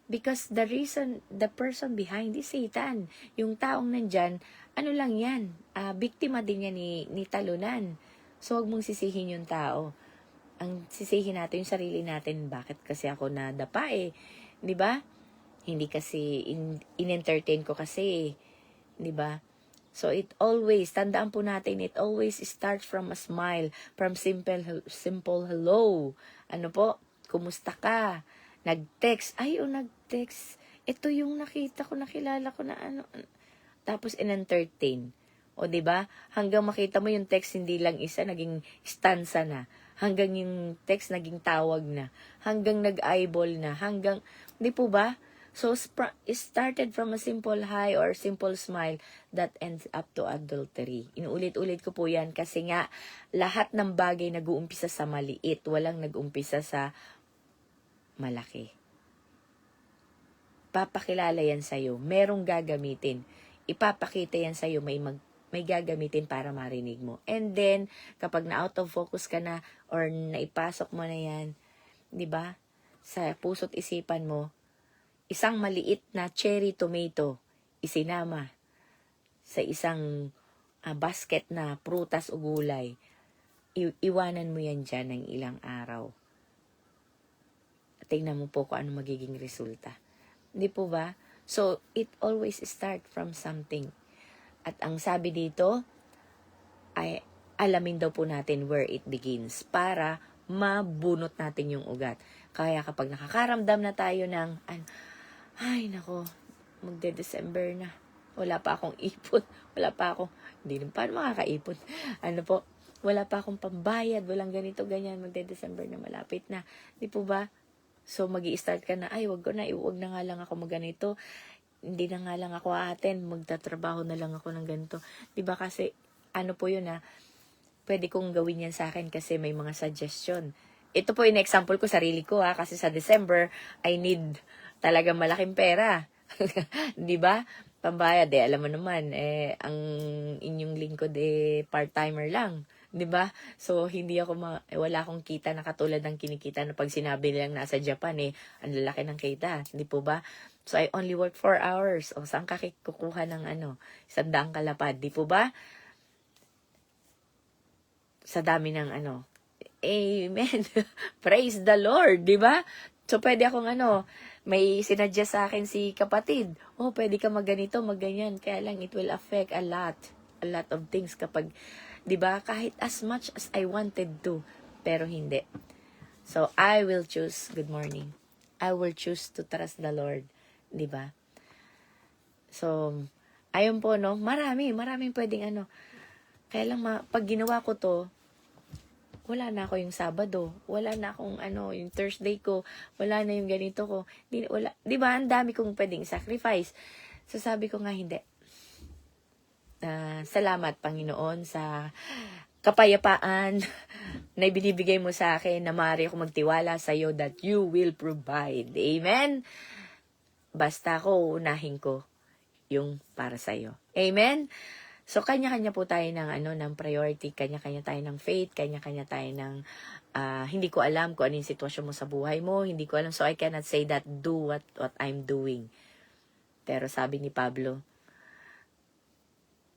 Because the person behind is Satan. Yung taong nandyan, lang yan, biktima din niya ni talunan. So, huwag mong sisihin yung tao. Ang sisihin natin yung sarili natin, bakit kasi ako nadapa di ba? Hindi kasi in-entertain ko kasi, di ba? So tandaan po natin, it always starts from a smile, from simple hello. Kumusta ka? Nag-text, nag-text. Ito yung nakita ko, nakilala ko na Tapos in-entertain. O, di ba? Hanggang makita mo yung text, hindi lang isa, naging stanza na. Hanggang yung text, naging tawag na. Hanggang nag-eyeball na. Hanggang, di po ba? So, it started from a simple hi or simple smile that ends up to adultery. Inuulit-ulit ko po yan kasi nga, lahat ng bagay nag-uumpisa sa maliit. Walang nag-umpisa sa malaki. Papakilala yan sa'yo. Merong gagamitin. Ipapakita yan sa'yo. May gagamitin para marinig mo. And then, kapag na-out of focus ka na or naipasok mo na yan, di ba? Sa puso't isipan mo, isang maliit na cherry tomato isinama sa isang basket na prutas o gulay. Iwanan mo yan dyan ng ilang araw. Tingnan mo po kung ano magiging resulta. Di po ba? So, it always start from something. At ang sabi dito, ay alamin daw po natin where it begins para mabunot natin yung ugat. Kaya kapag nakakaramdam na tayo ng, ay nako, magde-December na. Wala pa akong ipon. Wala pa akong, hindi naman paano makakaipon. Wala pa akong pambayad. Walang ganito, ganyan. Magde-December na, malapit na. Di po ba? So, magi-start ka na, wag na nga lang ako magganito. Hindi na nga lang ako aaten, magtatrabaho na lang ako ng ganito. Diba kasi, po yun pwede kong gawin yan sa akin kasi may mga suggestion. Ito po yung example ko, sarili ko kasi sa December, I need talaga malaking pera. Diba? Pambayad, alam mo naman, ang inyong lingkod, part-timer lang. 'Di ba? So hindi ako wala akong kita na katulad ng kinikita na pag sinabi nilang nasa Japan ang lalaki ng kita, hindi po ba? So I only work 4 hours. O saan ka kukuha ng 100 kalapad, di po ba? Sa dami ng Amen. Praise the Lord, di ba? So, pwede akong may sinadya sa akin si kapatid. Oh, pwede ka magganito, magganyan. Kaya lang, it will affect a lot of things kapag, di ba? Kahit as much as I wanted to, pero hindi. So, I will choose, good morning, I will choose to trust the Lord, di ba? So, ayun po, no? Maraming pwedeng Kaya lang, pag ginawa ko to, wala na ako yung Sabado, wala na akong yung Thursday ko, wala na yung ganito ko. Wala, 'di ba? Ang dami kong pwedeng sacrifice. So sabi ko nga hindi. Salamat Panginoon sa kapayapaan na ibinibigay mo sa akin na maaari ako magtiwala sa iyo that you will provide. Amen. Basta ko unahin ko yung para sa iyo. Amen. So, kanya-kanya po tayo ng priority, kanya-kanya tayo ng faith, kanya-kanya tayo ng, hindi ko alam kung ano yung sitwasyon mo sa buhay mo, hindi ko alam, so I cannot say that, do what I'm doing. Pero sabi ni Pablo,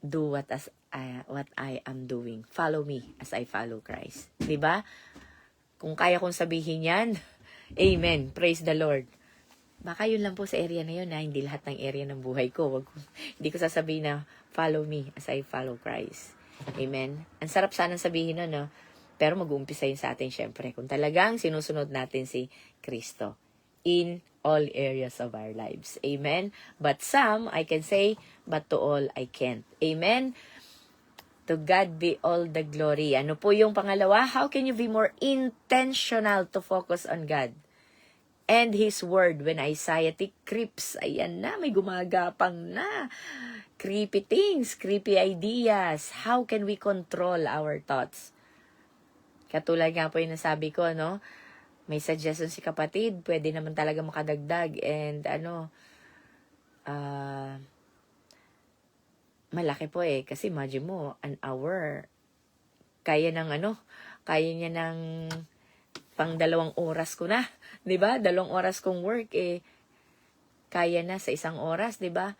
do what I am doing. Follow me as I follow Christ. 'Di ba? Kung kaya kong sabihin yan, amen, praise the Lord. Baka yun lang po sa area na yun, hindi lahat ng area ng buhay ko. Hindi ko sasabihin na, follow me as I follow Christ. Amen? Ang sarap sanang sabihin nun, no? Pero mag-uumpisa yun sa atin, syempre. Kung talagang sinusunod natin si Kristo in all areas of our lives. Amen? But some, I can say, but to all, I can't. Amen? To God be all the glory. Ano po yung pangalawa? How can you be more intentional to focus on God and His Word when anxiety creeps? Ayan na, may gumagapang na. Creepy things, creepy ideas. How can we control our thoughts? Katulad nga po yung nasabi ko, no? May suggestion si kapatid, pwede naman talaga makadagdag. And malaki po kasi imagine mo, an hour. Kaya niya ng pang 2 oras ko na. 'Di ba? 2 oras kong work kaya na sa 1 oras, 'di ba?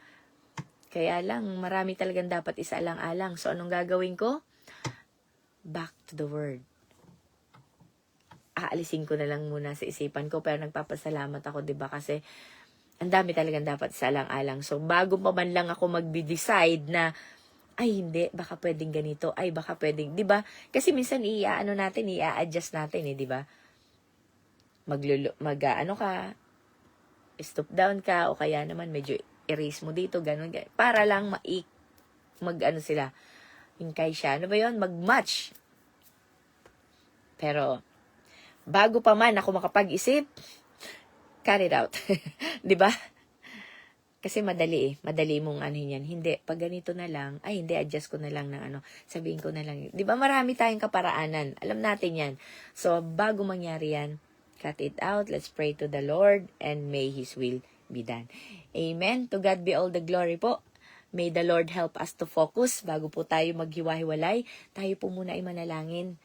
Kaya lang marami talagang dapat isaalang-alang. So anong gagawin ko? Back to the word. Aalisin ko na lang muna sa isipan ko, pero nagpapasalamat ako, 'di ba? Kasi ang dami talagang dapat isaalang-alang. So bago pa man lang ako magde-decide na ay hindi, baka pwedeng ganito, ay baka pwedeng, 'di ba? Kasi minsan i-adjust natin, 'di ba? Stop down ka, o kaya naman medyo erase mo dito, ganun, para lang sila, hingkay siya, mag-match. Pero, bago pa man ako makapag-isip, cut it out. 'Di ba? Kasi madali mong yan. Hindi, pag ganito na lang, ay hindi, adjust ko na lang ng sabihin ko na lang. 'Di ba marami tayong kaparaanan, alam natin yan. So, bago mangyari yan, cut it out, let's pray to the Lord, and may His will be done. Amen. To God be all the glory po. May the Lord help us to focus. Bago po tayo maghiwa-hiwalay, tayo po muna ay manalangin.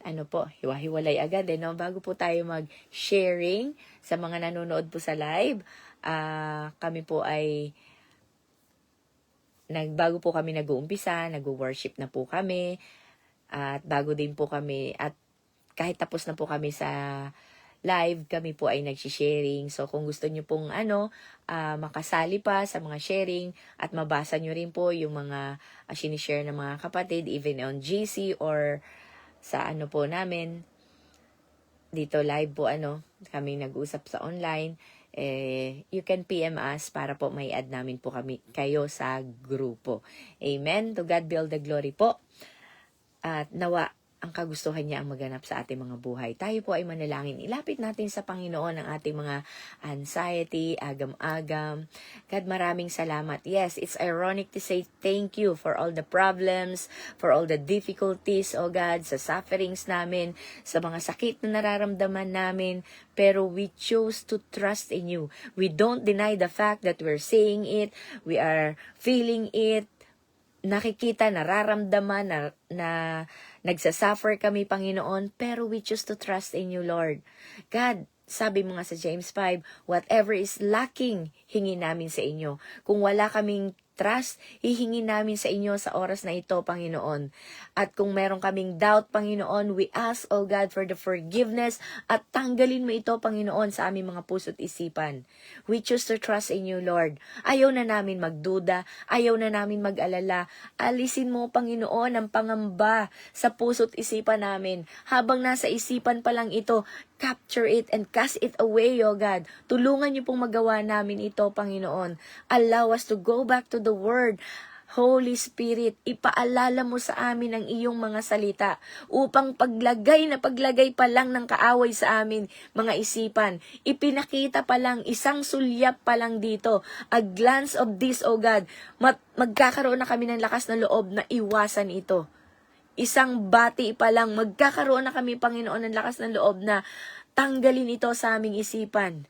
Hiwa-hiwalay agad, no? Bago po tayo mag-sharing sa mga nanonood po sa live, kami po ay bago po kami nag-uumpisa, nag-worship na po kami, at bago din po kami, at kahit tapos na po kami sa live, kami po ay nag-sharing. So, kung gusto nyo pong makasali pa sa mga sharing, at mabasa nyo rin po yung mga sinishare ng mga kapatid, even on GC or sa po namin, dito live po kami nag-usap sa online, you can PM us para po may add namin po kayo sa grupo. Amen. To God be all the glory po. At nawa ang kagustuhan niya ang maganap sa ating mga buhay. Tayo po ay manalangin. Ilapit natin sa Panginoon ang ating mga anxiety, agam-agam. God, maraming salamat. Yes, it's ironic to say thank you for all the problems, for all the difficulties, oh God, sa sufferings namin, sa mga sakit na nararamdaman namin. Pero we chose to trust in you. We don't deny the fact that we're seeing it, we are feeling it, nakikita, nararamdaman, na nagsasuffer kami, Panginoon, pero we choose to trust in you, Lord. God, sabi mo nga sa James 5, whatever is lacking, hingi namin sa inyo. Kung wala kaming trust, hihingi namin sa inyo sa oras na ito, Panginoon. At kung meron kaming doubt, Panginoon, we ask, O God, for the forgiveness at tanggalin mo ito, Panginoon, sa aming mga puso't isipan. We choose to trust in you, Lord. Ayaw na namin magduda, ayaw na namin mag-alala. Alisin mo, Panginoon, ang pangamba sa puso't isipan namin. Habang nasa isipan pa lang ito, capture it and cast it away, O God. Tulungan niyo pong magawa namin ito, Panginoon. Allow us to go back to the Word. Holy Spirit, ipaalala mo sa amin ang iyong mga salita upang paglagay pa lang ng kaaway sa amin, mga isipan. Ipinakita pa lang, isang sulyap pa lang dito. A glance of this, O God. Magkakaroon na kami ng lakas na loob na iwasan ito. Isang bati pa lang, magkakaroon na kami, Panginoon, ng lakas ng loob na tanggalin ito sa aming isipan.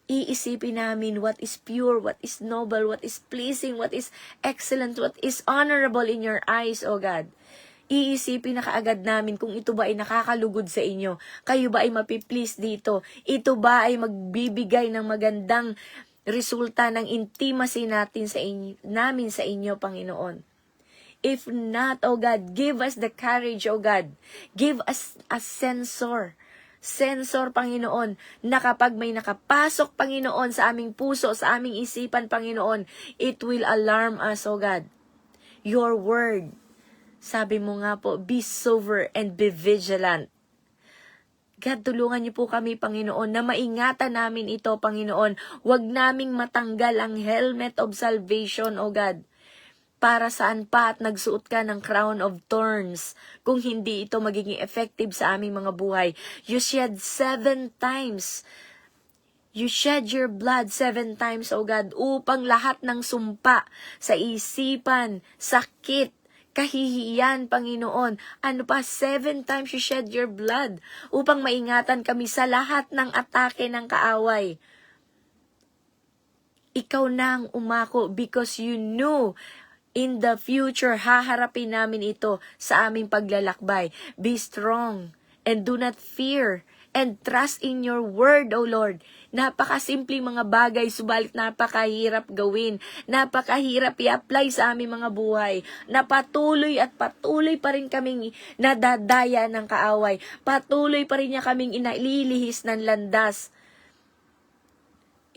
Iisipin namin what is pure, what is noble, what is pleasing, what is excellent, what is honorable in your eyes, O God. Iisipin na kaagad namin kung ito ba ay nakakalugod sa inyo. Kayo ba ay mapiplease dito? Ito ba ay magbibigay ng magandang resulta ng intimacy namin sa inyo, Panginoon? If not, O God, give us the courage, O God. Give us a sensor, Panginoon, na kapag may nakapasok, Panginoon, sa aming puso, sa aming isipan, Panginoon, it will alarm us, O God. Your word, sabi mo nga po, be sober and be vigilant. God, tulungan niyo po kami, Panginoon, na maingatan namin ito, Panginoon. Huwag naming matanggal ang helmet of salvation, O God. Para saan pa at nagsuot ka ng crown of thorns kung hindi ito magiging effective sa aming mga buhay. You shed 7 times. You shed your blood 7 times, O God, upang lahat ng sumpa sa isipan, sakit, kahihiyan, Panginoon. 7 times you shed your blood upang maingatan kami sa lahat ng atake ng kaaway. Ikaw na ang umako because you knew in the future, haharapin namin ito sa aming paglalakbay. Be strong and do not fear and trust in your word, O Lord. Napakasimpleng mga bagay, subalit napakahirap gawin. Napakahirap i-apply sa aming mga buhay. Na patuloy pa rin kaming nadadaya ng kaaway. Patuloy pa rin niya kaming inalilihis ng landas.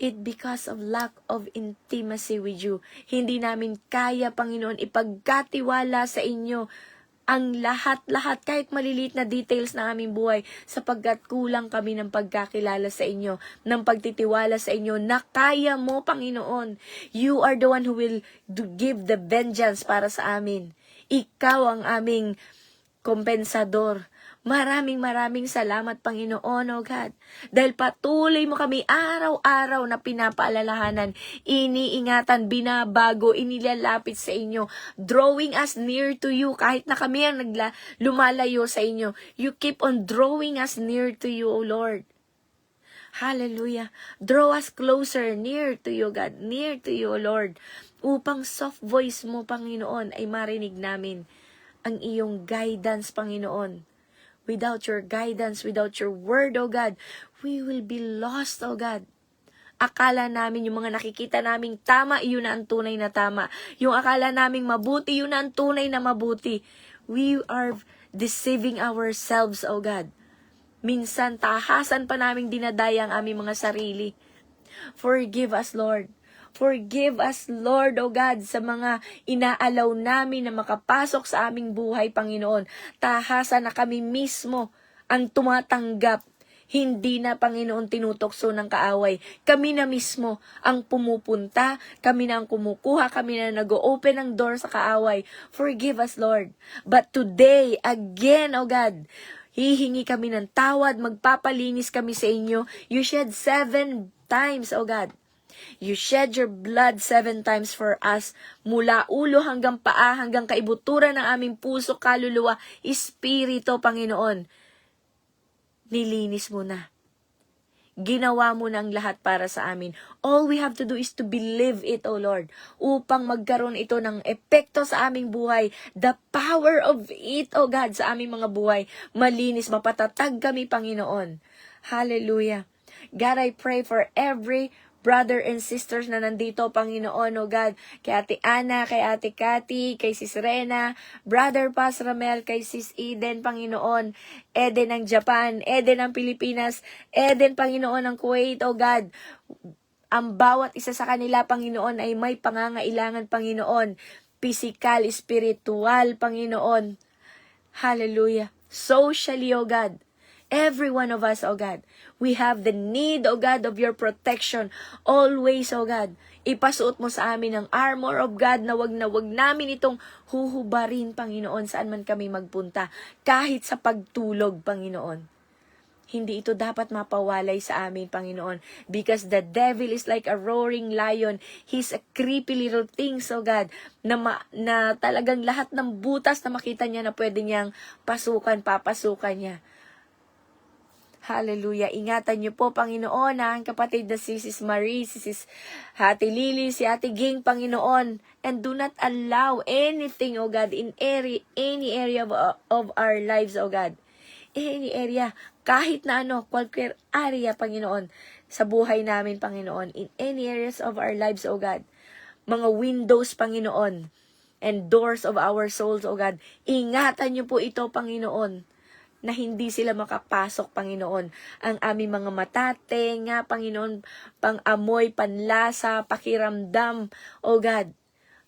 It because of lack of intimacy with you. Hindi namin kaya, Panginoon, ipagkatiwala sa inyo ang lahat-lahat, kahit maliliit na details ng aming buhay, sapagkat kulang kami ng pagkakilala sa inyo, ng pagtitiwala sa inyo, na kaya mo, Panginoon. You are the one who will give the vengeance para sa amin. Ikaw ang aming kompensador. Maraming salamat, Panginoon, O God. Dahil patuloy mo kami araw-araw na pinapaalalahanan, iniingatan, binabago, inilalapit sa inyo, drawing us near to you, kahit na kami ang lumalayo sa inyo. You keep on drawing us near to you, O Lord. Hallelujah. Draw us closer, near to you, God, near to you, O Lord, upang soft voice mo, Panginoon, ay marinig namin ang iyong guidance, Panginoon. Without your guidance, without your word, O God, we will be lost, O God. Akala namin yung mga nakikita naming tama, yun na ang tunay na tama. Yung akala naming mabuti, yun na ang tunay na mabuti. We are deceiving ourselves, O God. Minsan, tahasan pa naming dinadaya ang aming mga sarili. Forgive us, Lord. Forgive us, Lord, O God, sa mga inaalaw namin na makapasok sa aming buhay, Panginoon. Tahasan na kami mismo ang tumatanggap. Hindi na, Panginoon, tinutokso ng kaaway. Kami na mismo ang pumupunta, kami na ang kumukuha, kami na nag-open ng door sa kaaway. Forgive us, Lord. But today, again, O God, hihingi kami ng tawad, magpapalinis kami sa inyo. You shed 7 times, O God. You shed your blood 7 times for us, mula ulo hanggang paa, hanggang kaibuturan ng aming puso, kaluluwa, espiritu, Panginoon. Nilinis mo na. Ginawa mo na ang lahat para sa amin. All we have to do is to believe it, O Lord, upang magkaroon ito ng epekto sa aming buhay. The power of it, O God, sa aming mga buhay. Malinis, mapatatag kami, Panginoon. Hallelujah. God, I pray for every brother and sisters na nandito, Panginoon, O God. Kay Ate Ana, kay Ate Cathy, kay Sis Rena, Brother Paz Ramel, kay Sis Eden, Panginoon. Eden ng Japan, Eden ng Pilipinas, Eden, Panginoon, ng Kuwait, O God. Ang bawat isa sa kanila, Panginoon, ay may pangangailangan, Panginoon. Physical, spiritual, Panginoon. Hallelujah. Socially, O God. Every one of us, O God, we have the need, O God, of your protection. Always, O God, ipasuot mo sa amin ang armor of God na wag namin itong huhubarin, Panginoon, saan man kami magpunta. Kahit sa pagtulog, Panginoon. Hindi ito dapat mapawalay sa amin, Panginoon. Because the devil is like a roaring lion. He's a creepy little thing, so God, na talagang lahat ng butas na makita niya na pwede niyang papasukan niya. Hallelujah. Ingatan niyo po, Panginoon, ang kapatid na si Sis Marie, si Sis Ate Lily, si Ate Ging, Panginoon. And do not allow anything, O God, in any area of our lives, O God. Any area, kahit na qualquer area, Panginoon, sa buhay namin, Panginoon. In any areas of our lives, O God. Mga windows, Panginoon, and doors of our souls, O God. Ingatan niyo po ito, Panginoon, na hindi sila makapasok, Panginoon. Ang aming mga mata, tenga, Panginoon, pang-amoy, panlasa, pakiramdam, O God.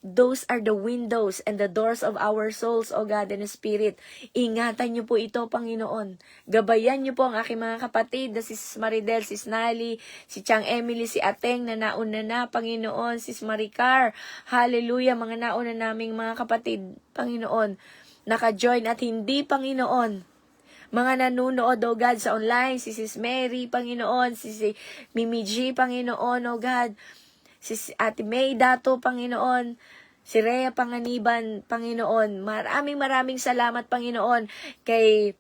Those are the windows and the doors of our souls, O God, and Spirit. Ingatan niyo po ito, Panginoon. Gabayan niyo po ang aking mga kapatid, na si Sis Maridel, Sis Nali, si Chang Emily, si Ateng, na nauna na, Panginoon, Sis Maricar. Hallelujah, mga nauna naming mga kapatid, Panginoon. Naka-join at hindi, Panginoon. Mga nanunood, O God, sa online, si Sis Mary, Panginoon, si Mimi G, Panginoon, O God, si Ate May Dato, Panginoon, si Rhea Panganiban, Panginoon. Maraming salamat, Panginoon, kay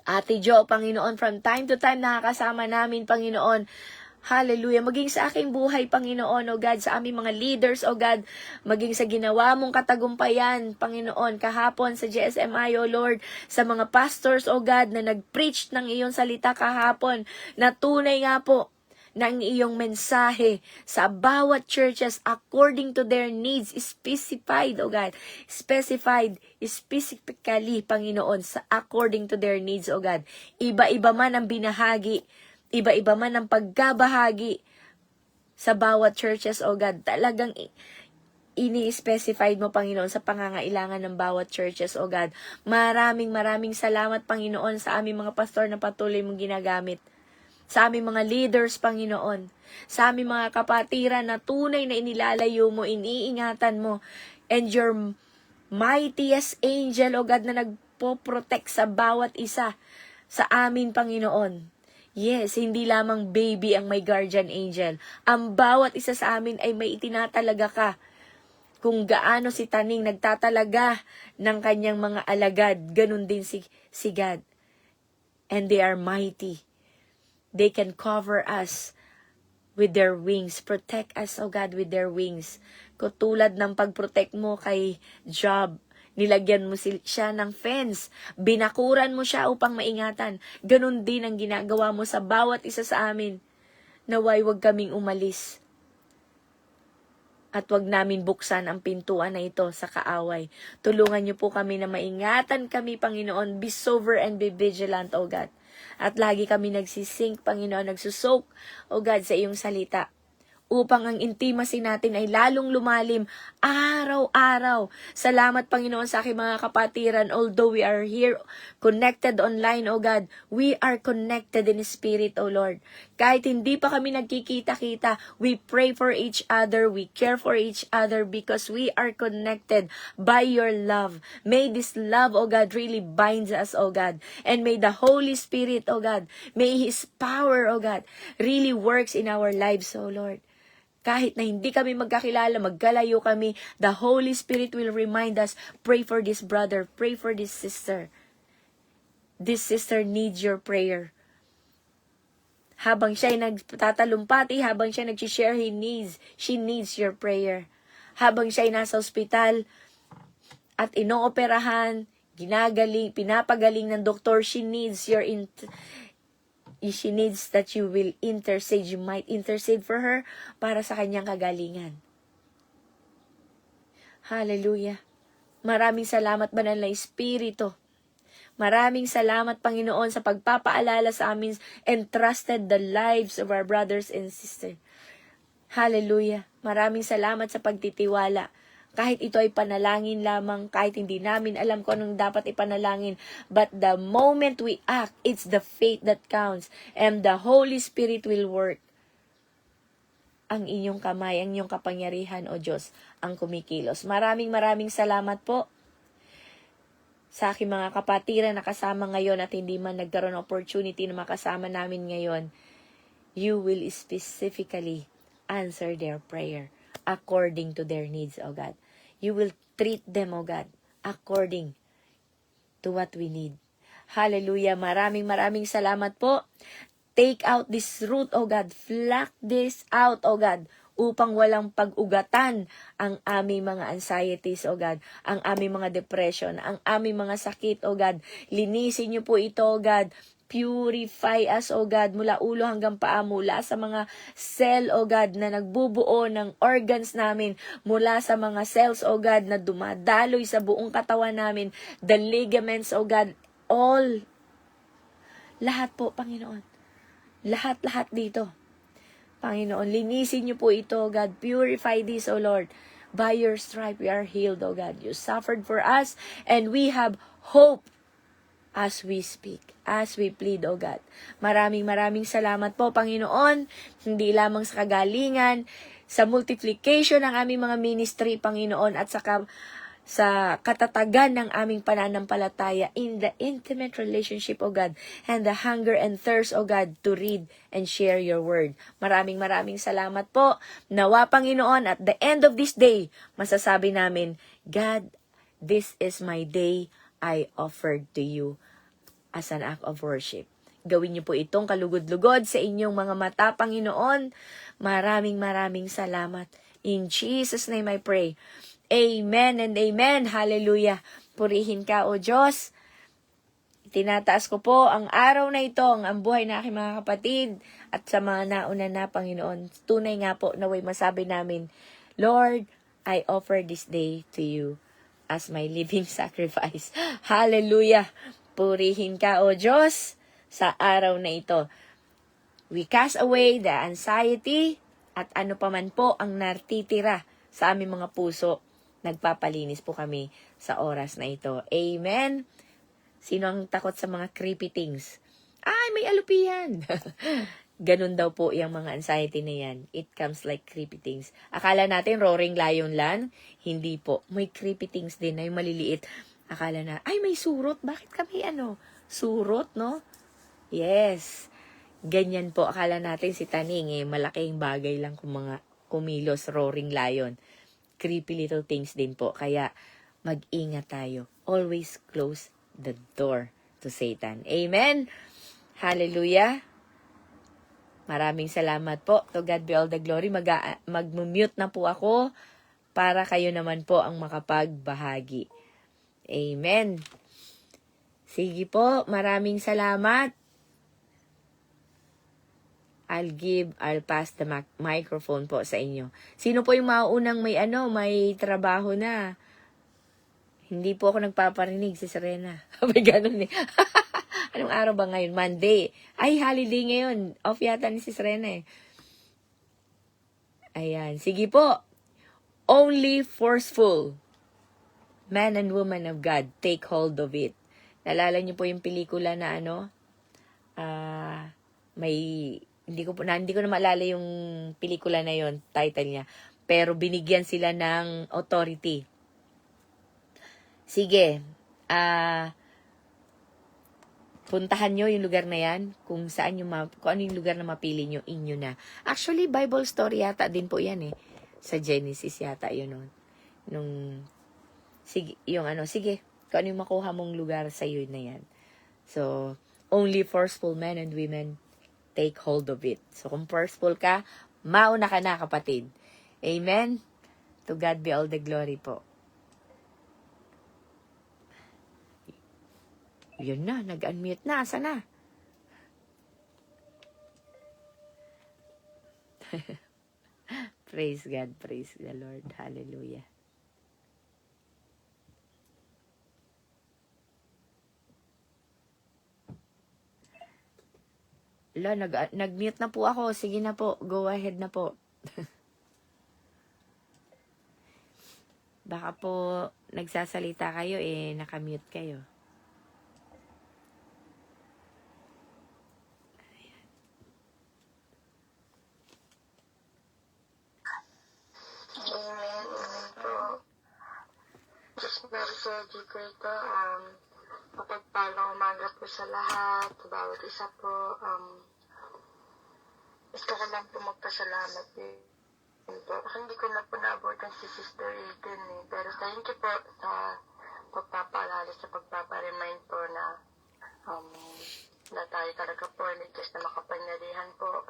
Ate Jo, Panginoon, from time to time nakakasama namin, Panginoon. Hallelujah. Maging sa aking buhay, Panginoon, O God, sa aming mga leaders, O God, maging sa ginawa mong katagumpayan, Panginoon, kahapon sa GSMI, O Lord, sa mga pastors, O God, na nag-preach ng iyong salita kahapon, na tunay nga po, ng iyong mensahe sa bawat churches according to their needs, specified, O God, specifically, Panginoon, sa according to their needs, O God. Iba-iba man ang binahagi, iba-iba man ang pagkabahagi sa bawat churches, O God. Talagang ini-specified mo, Panginoon, sa pangangailangan ng bawat churches, O God. Maraming salamat, Panginoon, sa aming mga pastor na patuloy mong ginagamit. Sa aming mga leaders, Panginoon. Sa aming mga kapatiran na tunay na inilalayo mo, iniingatan mo. And your mightiest angel, O God, na nagpo-protect sa bawat isa sa amin, Panginoon. Yes, hindi lamang baby ang may guardian angel. Ang bawat isa sa amin ay may itinatalaga ka. Kung gaano si Taning nagtatalaga ng kanyang mga alagad, ganun din si God. And they are mighty. They can cover us with their wings. Protect us, O God, with their wings. Katulad ng pag-protect mo kay Job. Nilagyan mo siya ng fence. Binakuran mo siya upang maingatan. Ganun din ang ginagawa mo sa bawat isa sa amin. Naway wag kaming umalis. At wag namin buksan ang pintuan na ito sa kaaway. Tulungan niyo po kami na maingatan kami, Panginoon. Be sober and be vigilant, O God. At lagi kami nagsisink, Panginoon, nagsusok, O God, sa iyong salita. Upang ang intimacy natin ay lalong lumalim araw-araw. Salamat, Panginoon, sa aking mga kapatiran. Although we are here connected online, O God, we are connected in spirit, O Lord. Kahit hindi pa kami nagkikita-kita, we pray for each other, we care for each other because we are connected by your love. May this love, O God, really binds us, O God. And may the Holy Spirit, O God, may His power, O God, really works in our lives, O Lord. Kahit na hindi kami magkakilala, magkalayo kami, the Holy Spirit will remind us, pray for this brother, pray for this sister. This sister needs your prayer. Habang siya ay nagtatalumpati, habang siya nag-share, she needs your prayer. Habang siya ay nasa ospital at inooperahan, pinapagaling ng doktor, she needs your she needs that you will intercede. You might intercede for her para sa kanyang kagalingan. Hallelujah. Maraming salamat, Banal na Espiritu. Maraming salamat, Panginoon, sa pagpapaalala sa amin, entrusted the lives of our brothers and sisters. Hallelujah. Maraming salamat sa pagtitiwala. Kahit ito ay panalangin lamang, kahit hindi namin alam kung anong dapat ipanalangin. But the moment we act, it's the faith that counts. And the Holy Spirit will work. Ang inyong kamay, ang inyong kapangyarihan, O Diyos, ang kumikilos. Maraming salamat po sa aking mga kapatiran na kasama ngayon at hindi man nagkaroon ng opportunity na makasama namin ngayon. You will specifically answer their prayer according to their needs, O God. You will treat them, O God, according to what we need. Hallelujah. Maraming salamat po. Take out this root, O God. Pluck this out, O God, upang walang pag-ugatan ang aming mga anxieties, O God, ang aming mga depression, ang aming mga sakit, O God. Linisin niyo po ito, O God. Purify us, O God, mula ulo hanggang paa, mula sa mga cell, O God, na nagbubuo ng organs namin, mula sa mga cells, O God, na dumadaloy sa buong katawan namin, the ligaments, O God, all, lahat po, Panginoon. Lahat dito. Panginoon, linisin niyo po ito, God. Purify this, O Lord. By your stripe, we are healed, O God. You suffered for us, and we have hope as we speak, as we plead, O God. Maraming salamat po, Panginoon. Hindi lamang sa kagalingan, sa multiplication ng aming mga ministry, Panginoon, at sa katatagan ng aming pananampalataya in the intimate relationship, O God, and the hunger and thirst, O God, to read and share your word. Maraming salamat po. Nawa, Panginoon, at the end of this day, masasabi namin, God, this is my day I offered to you as an act of worship. Gawin niyo po itong kalugod-lugod sa inyong mga mata, Panginoon. Maraming salamat. In Jesus' name I pray. Amen and amen. Hallelujah. Purihin ka, O Diyos. Tinataas ko po ang araw na ito, ang buhay na aking mga kapatid, at sa mga nauna na, Panginoon. Tunay nga po, naway masabi namin, Lord, I offer this day to you as my living sacrifice. Hallelujah. Purihin ka, O Diyos, sa araw na ito. We cast away the anxiety at ano paman po ang nartitira sa aming mga puso. Nagpapalinis po kami sa oras na ito. Amen. Sino ang takot sa mga creepy things? Ay, may alupihan. Ganun daw po yung mga anxiety na yan. It comes like creepy things. Akala natin roaring lion lang. Hindi po. May creepy things din na yung maliliit. Akala na, ay may surot. Bakit kami surot, no? Yes. Ganyan po. Akala natin si Taning malaking bagay lang kung mga kumilos roaring lion. Creepy little things din po. Kaya mag-ingat tayo. Always close the door to Satan. Amen? Hallelujah. Maraming salamat po. To God be all the glory. Mag-mute na po ako para kayo naman po ang makapagbahagi. Amen. Sige po. Maraming salamat. I'll pass the microphone po sa inyo. Sino po yung mauunang may trabaho na? Hindi po ako nagpaparinig, si Serena. May ganun eh. Anong araw ba ngayon? Monday. Ay, holiday ngayon. Off yata ni si Serena eh. Ayan. Sige po. Only forceful man and woman of God, take hold of it. Nalala niyo po yung pelikula na hindi ko na maalala yung pelikula na yon, title niya. Pero binigyan sila ng authority. Sige, puntahan nyo yung lugar na yan, kung ano yung lugar na mapili nyo, inyo na. Actually, Bible story yata din po yan eh. Sa Genesis yata yun. Sige, kung ano yung makuha mong lugar sa iyo na yan. So, only forceful men and women take hold of it. So, kung forceful ka, mauna ka na, kapatid. Amen? To God be all the glory po. Yun na, nag-unmute na. Asa na? Praise God, praise the Lord. Hallelujah. Lo, nag-mute na po ako. Sige na po, go ahead na po. Baka po nagsasalita kayo nakamute kayo. Amen. Amen po. Just very sorry po ito. Mapagpalang umaga po sa lahat. Bawat isa po. Gusto ko lang po magpasalamat din po. Hindi ko na po naabutan si Sister Eden Pero thank you po sa pagpapaalala, sa pagpaparemind po na na tayo talaga po just na makapangyarihan po.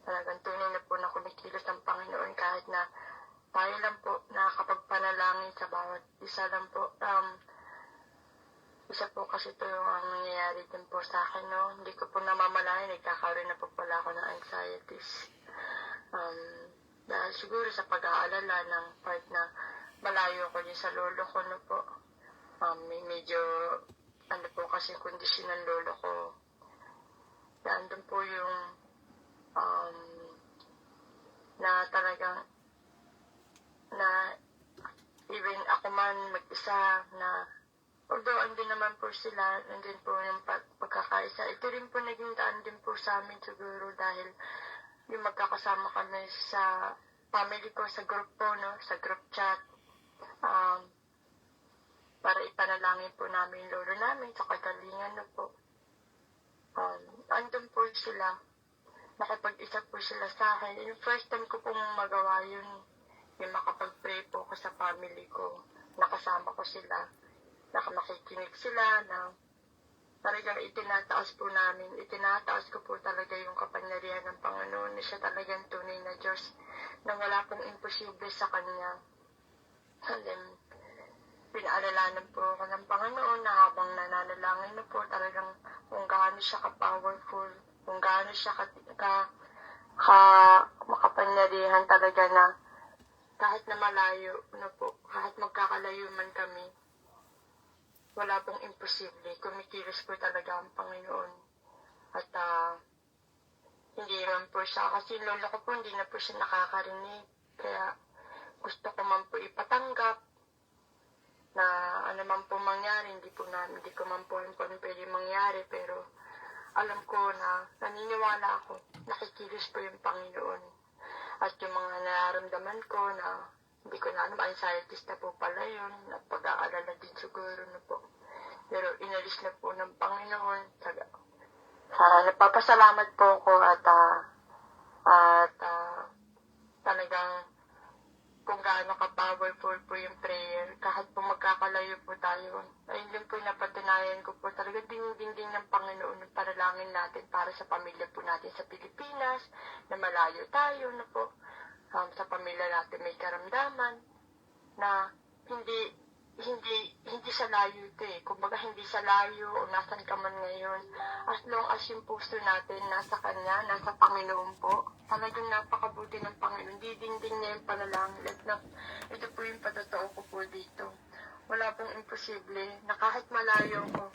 Talagang tunay na po na kumikilos ang Panginoon kahit na tayo lang po nakakapagpanalangin sa bawat isa lang po. Isa po kasi ito yung ang nangyayari din po sa akin, no? Hindi ko po namamalayan, nagkakaroon na po pala ako ng anxieties. Dahil siguro sa pag-aalala ng part na malayo ko din sa lolo ko, no po. Medyo, kasi kondisyon ng lolo ko. Nandun po yung, na talagang, na even ako man mag-isa na although andun naman po sila, nandun po yung pagkakaisa. Ito rin po naging daan din po sa amin siguro dahil yung magkakasama kami sa family ko, sa group po, no? Sa group chat. Para ipanalangin po namin yung lolo namin sa kagalingan, no po. Andun po sila. Nakapag-isa po sila sa akin. Yung first time ko pong magawa yun, yung makapag-pray po ko sa family ko. Nakasama ko sila. Makikinig sila na talagang itinataas ko po talaga yung kapangyarihan ng Panginoon na siya talagang tunay na Diyos na wala pong imposible sa Kanya. And then, pinaalalanan po ako ng Panginoon na habang nananalangin na po talagang kung gaano siya ka-powerful, kung gaano siya makapangyarihan talaga na kahit na malayo, kahit magkakalayo man kami, wala pong imposible. Kumikilos po talaga ang Panginoon. At hindi naman po siya, kasi lola ko po hindi na po siya nakakarinig. Kaya gusto ko man po ipatanggap na ano man po mangyari, hindi ko man po alam kung ano pwede mangyari, pero alam ko na naniniwala ako, nakikilos po yung Panginoon. At yung mga nararamdaman ko na hindi ko na alam, anxieties na po pala yun, at pag-aalala din siguro na po. Pero inalis na po ng Panginoon. Nagpapasalamat po ako at talagang kung gaano ka-powerful po yung prayer, kahit po magkakalayo po tayo. Ayun din po napatunayan ko po talaga ding ng Panginoon ng panalangin natin para sa pamilya po natin sa Pilipinas, na malayo tayo na po. Sa pamilya natin may karamdaman na hindi sa layo ito Kumbaga hindi sa layo o nasan ka man ngayon. As long as yung puso natin nasa Kanya, nasa Panginoon po, talagang napakabuti ng Panginoon. Diding niya yung panalangin. Ito po yung patotoo ko po dito. Wala pong imposible na kahit malayo ko,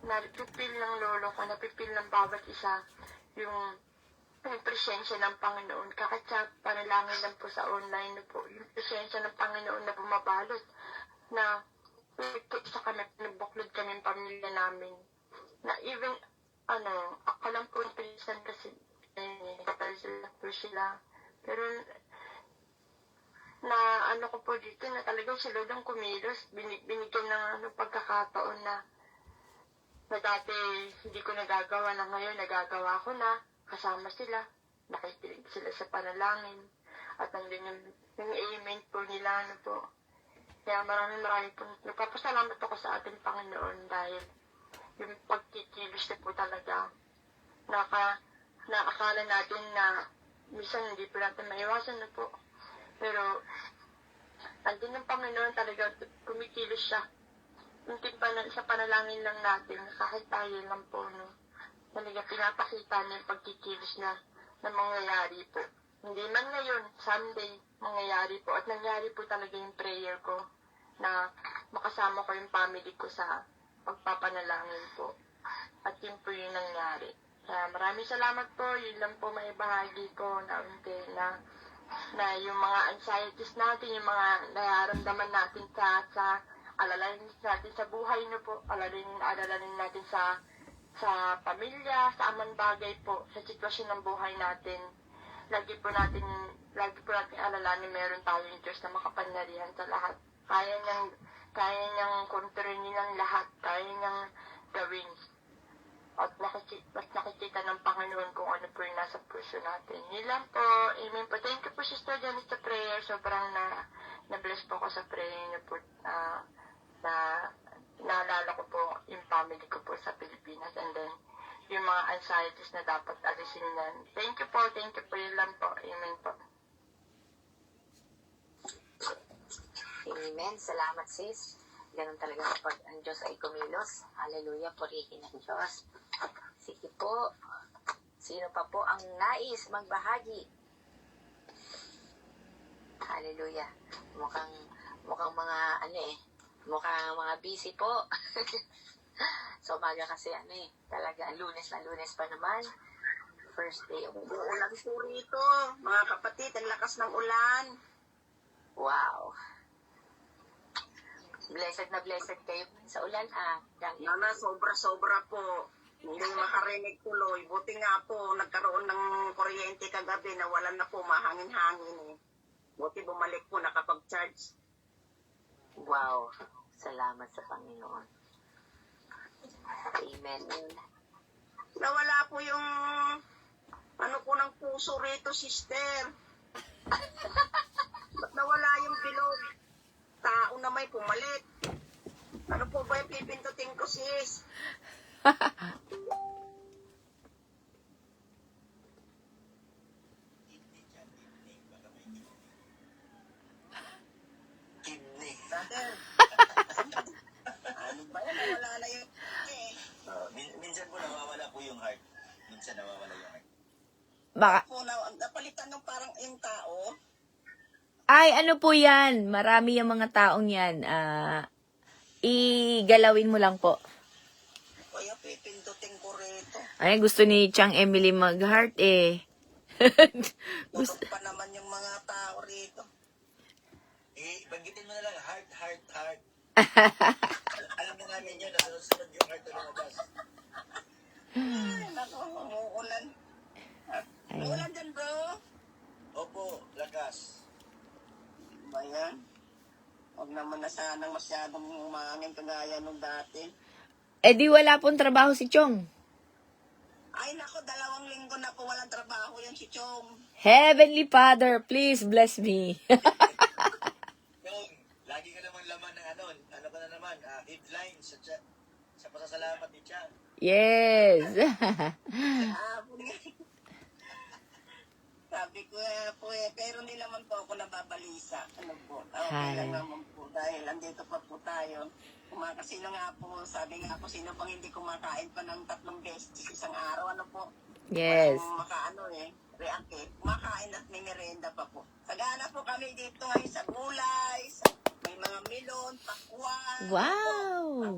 napipil ng lolo ko, napipil ng bawat isa yung presensya ng Panginoon. Kahit sa panalangin lang po sa online po, yung presensya ng Panginoon na bumabalot na sa kami, nagbuklod kami ng pamilya namin. Na even, ako lang po yung pinsan kasi sila. Pero, ko po dito na talagang sila lang kumilos. Binigyan ng pagkakataon na dati hindi ko nagagawa na ngayon, nagagawa ko na. Kasama sila, nakikinig sila sa panalangin, at nandun yung amen po nila, po. Kaya maraming po, nagpapasalamat ako sa ating Panginoon dahil yung pagkikilos na po talaga, akala natin na minsan hindi po natin maiwasan na po. Pero, andun yung Panginoon talaga, kumikilos siya. Hindi pa sa panalangin lang natin, kahit tayo lang po, Talaga pinapakita niya yung pagkikilos na na mangyayari po. Hindi man ngayon, someday, mangyayari po. At nangyari po talaga yung prayer ko na makasama ko yung family ko sa pagpapanalangin po. At yun po yung nangyari. Kaya maraming salamat po. Yun lang po maibahagi ko na unti na yung mga anxieties natin, yung mga nararamdaman natin sa alalanin natin sa buhay no po, alalanin natin sa pamilya, sa amang bagay po, sa sitwasyon ng buhay natin. Lagi po natin alalanin meron tayong Diyos na makapangyarihan sa lahat. Kaya niyang kontrolin ng lahat, kaya niyang gawin. At nakikita ng Panginoon kung ano po yung nasa puso natin. Yun lang po. Amen po. Thank you po, Sister Janet, sa prayer. Sobrang na-bless po ako sa prayer niyo po. Na naalala ko po yung family ko po sa Pilipinas. And then, yung mga anxieties na dapat alisin yan. Thank you po. Yun lang po. Amen po. Amen. Salamat, sis. Ganun talaga kapag ang Diyos ay kumilos. Hallelujah, purihin ang Diyos. Sige po. Sino pa po ang nais magbahagi? Hallelujah. Mukhang mga mukhang mga busy po. So, umaga kasi talaga Lunes pa naman. First day of the week. Ulan po rito, mga kapatid, ang lakas ng ulan. Wow. Blessed na blessed kayo sa ulan, Nana, sobra-sobra po. Hindi makarinig tuloy. Buti nga po, nagkaroon ng kuryente kagabi na wala na po, mahangin-hangin. Buti bumalik po, nakapag-charge. Wow. Salamat sa Panginoon. Amen. Nawala po yung ng puso rito, sister. Ba't nawala yung bilog? Tao na may pumalit. Ano po ba yung pipindutin ko, sis? Brother. Ano ba yan? Nawala na yun. Minsan po nawawala po yung heart. Minsan nawawala yung heart. Baka, Po, napalitan ng parang yung tao. ay, ano po yan? Marami yung mga taong yan. Igalawin mo lang po. Kaya pipindutin ko rito. Ay, gusto ni Chang Emily mag-heart eh. Gusto pa naman yung mga tao rito. Banggitin mo na lang, heart. Alam na namin yun, nasusunod yung heart na lumabas. Ay, naku, umuulan. Umuulan dyan, bro. Opo, lakas. Ba yan? Huwag naman na sanang masyadong umangin kagaya nung dati. Eh di wala pong trabaho si Chong. Ay, naku, 2 linggo na po walang trabaho yung si Chong. Heavenly Father, please bless me. Yung, lagi ka namang laman ng ano ka na naman, headline sa pasasalamat ni Chan. Yes. Sabi ko po pero hindi naman po ako nababalisa. Ano po? Okay Hi. lang naman po dahil andito pa po tayo. Kumakasino nga po, sabi nga po, sino pang hindi kumakain pa ng 3 beses isang araw, ano po? Yes. Walang react kumakain at may merienda pa po. Sagana po kami dito ngayon sa gulay, may mga melon, pakwan. Wow.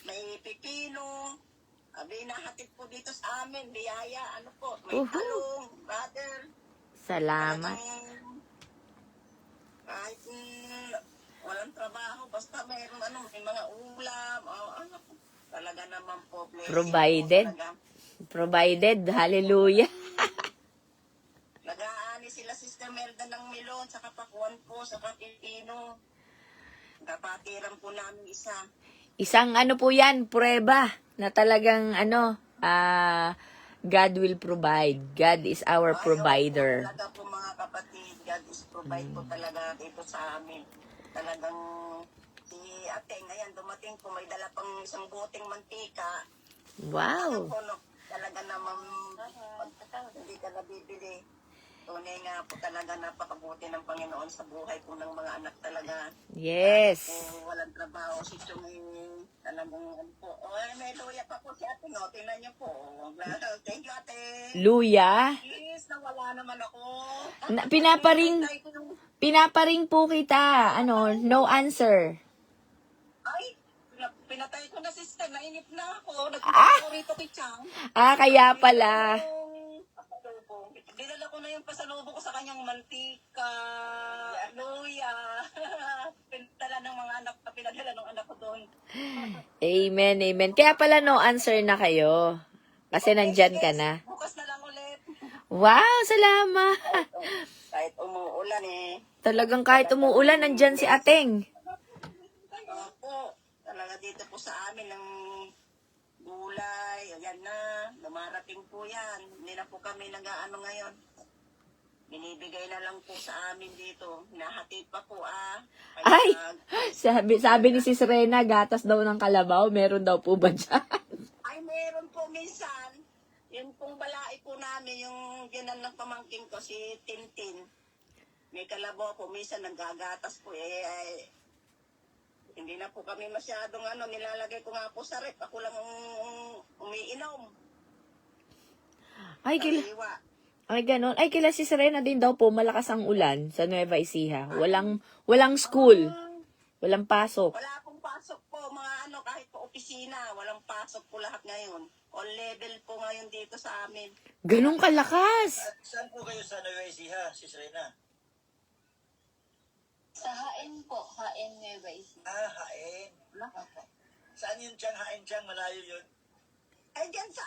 May pipino. Abi, nahatid po dito sa amin, biyaya, ano po, may Uhu. talong, brother. Salamat. Kahit walang trabaho, basta mayroon may mga ulam, talaga naman po, blessing Provided. po talaga. Provided. Hallelujah. Nag-aani sila, Sister Melda, ng melon, sa kapakuan po, sa pipino. Kapatiran po namin isa. Isang ano po yan, prueba na talagang God will provide. God is our provider. Talaga po mga kapatid, God is provide po talaga dito sa amin. Talagang si ate ngayon dumating po, may dala pang isang boteng mantika. Wow. Po, no, talaga naman hindi ka nabibili. Tunay nga po talaga napakabuti ng Panginoon sa buhay po ng mga anak talaga. Yes. Kung walang trabaho, si Chong Alam mo, ano po. May luya pa po si ate, no? Tingnan niyo po. Thank you, ate. Luya? Please, nawala naman ako. Pinaparing po kita. Ano, no answer. Ay, pinatay ko na sister. Nainip na ako. Nagpunta ako rito kay Chang. Kaya pala. Pasalubong. Dinala ko na yung pasalubong ko sa kanyang mantika, luya. Pinadala ng mga anak, pinadala ng anak ko doon. Amen, amen. Kaya pala no answer na kayo. Kasi nandyan ka na. Bukas na lang ulit. Wow, salamat. Kahit umuulan Talagang kahit umuulan, nandyan si Ateng. Opo, talaga dito po sa amin ng gulay. Ayan na, lumarating po yan. Hindi na po kami nag-ano ngayon. Binibigay na lang po sa amin dito. Hinahatid pa po Ay! Sabi ni Sis Rena, gatas daw ng kalabaw. Meron daw po ba dyan? Ay, meron po minsan. Yung pong balai po namin, yung ginan ng pamangking ko, si Tintin. May kalabaw po, minsan naggagatas po hindi na po kami masyadong nilalagay ko nga po sa rep. Ako lang umiinom. Ay, ganun. Ay, kila Sis Rena din daw po, malakas ang ulan sa Nueva Ecija. Walang school. Walang pasok. Wala akong pasok po, mga kahit po opisina, walang pasok po lahat ngayon. All level po ngayon dito sa amin. Ganun kalakas. Saan po kayo sa Nueva Ecija, Sis Rena? Sa Hain po, Hain Nueva Ecija. Hain. Saan yung Chang? Hain Chang, malayo yun. Ay, dyan sa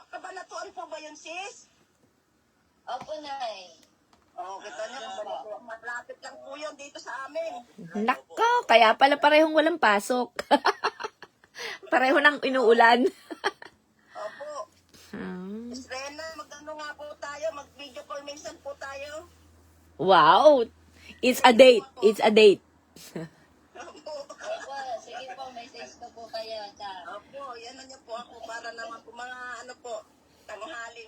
Kabanatuan po ba yun, sis? Opo, Nay. Kita niyo, malapit lang po yun dito sa amin. Nako, kaya pala parehong walang pasok. Pareho nang inuulan. Opo. Miss Rena, mag-ano nga po tayo, mag-video call minsan po tayo. Wow! It's a date. It's a date. Opo. Opo, sige po, message ko po kayo. Opo, yan na niyo po ako para naman po mga tanghali,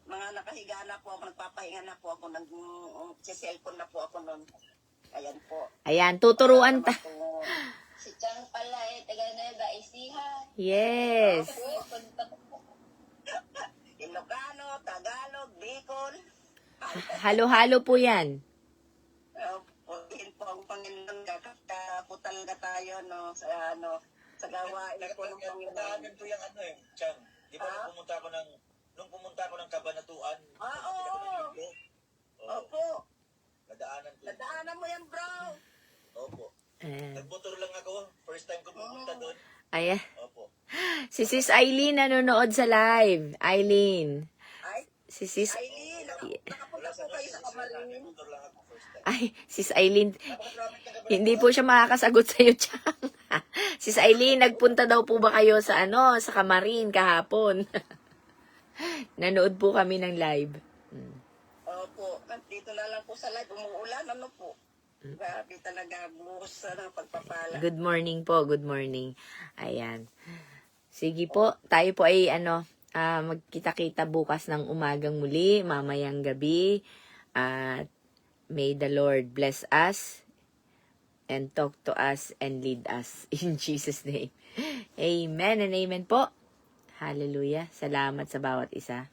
mga nakahiga na po ako, nagpapahinga na po ako, nag-cellphone na po ako noon. Ayan po. Ayan, tuturuan Si Chang pala taga Nueva Ecija. Yes. Ilocano, Tagalog, Bicol. Halo-halo po yan. Yun po ang Panginoon, po talaga tayo, no, sa gawain po ng Panginoon. Nagpuntahan po yung Chang. Di ba nung pumunta ako ng Kabanatuan? Oo. Opo. Nadaanan ko. Nadaanan mo yan, bro. Opo. Nagmotor lang ako. First time ko pumunta doon. Ayan. Opo. Si Sis Eileen nanonood sa live. Eileen. Ay, Si Sis... Eileen, nakapunta po kayo sa Kamarin. Nagmotor lang ako first time. Ay, Sis Eileen. Hindi po siya makakasagot sa'yo, Chang. Sis Eileen, nagpunta daw po ba kayo sa sa Kamarin kahapon? Nanood po kami ng live. Opo, dito na lang po sa live, umuulan, po. Grabe talaga, buhos ng pagpapala. Good morning po, good morning. Ayan. Sige po, tayo po ay magkita-kita bukas ng umagang muli, mamayang gabi. At may the Lord bless us and talk to us and lead us in Jesus' name. Amen and amen po. Hallelujah. Salamat sa bawat isa.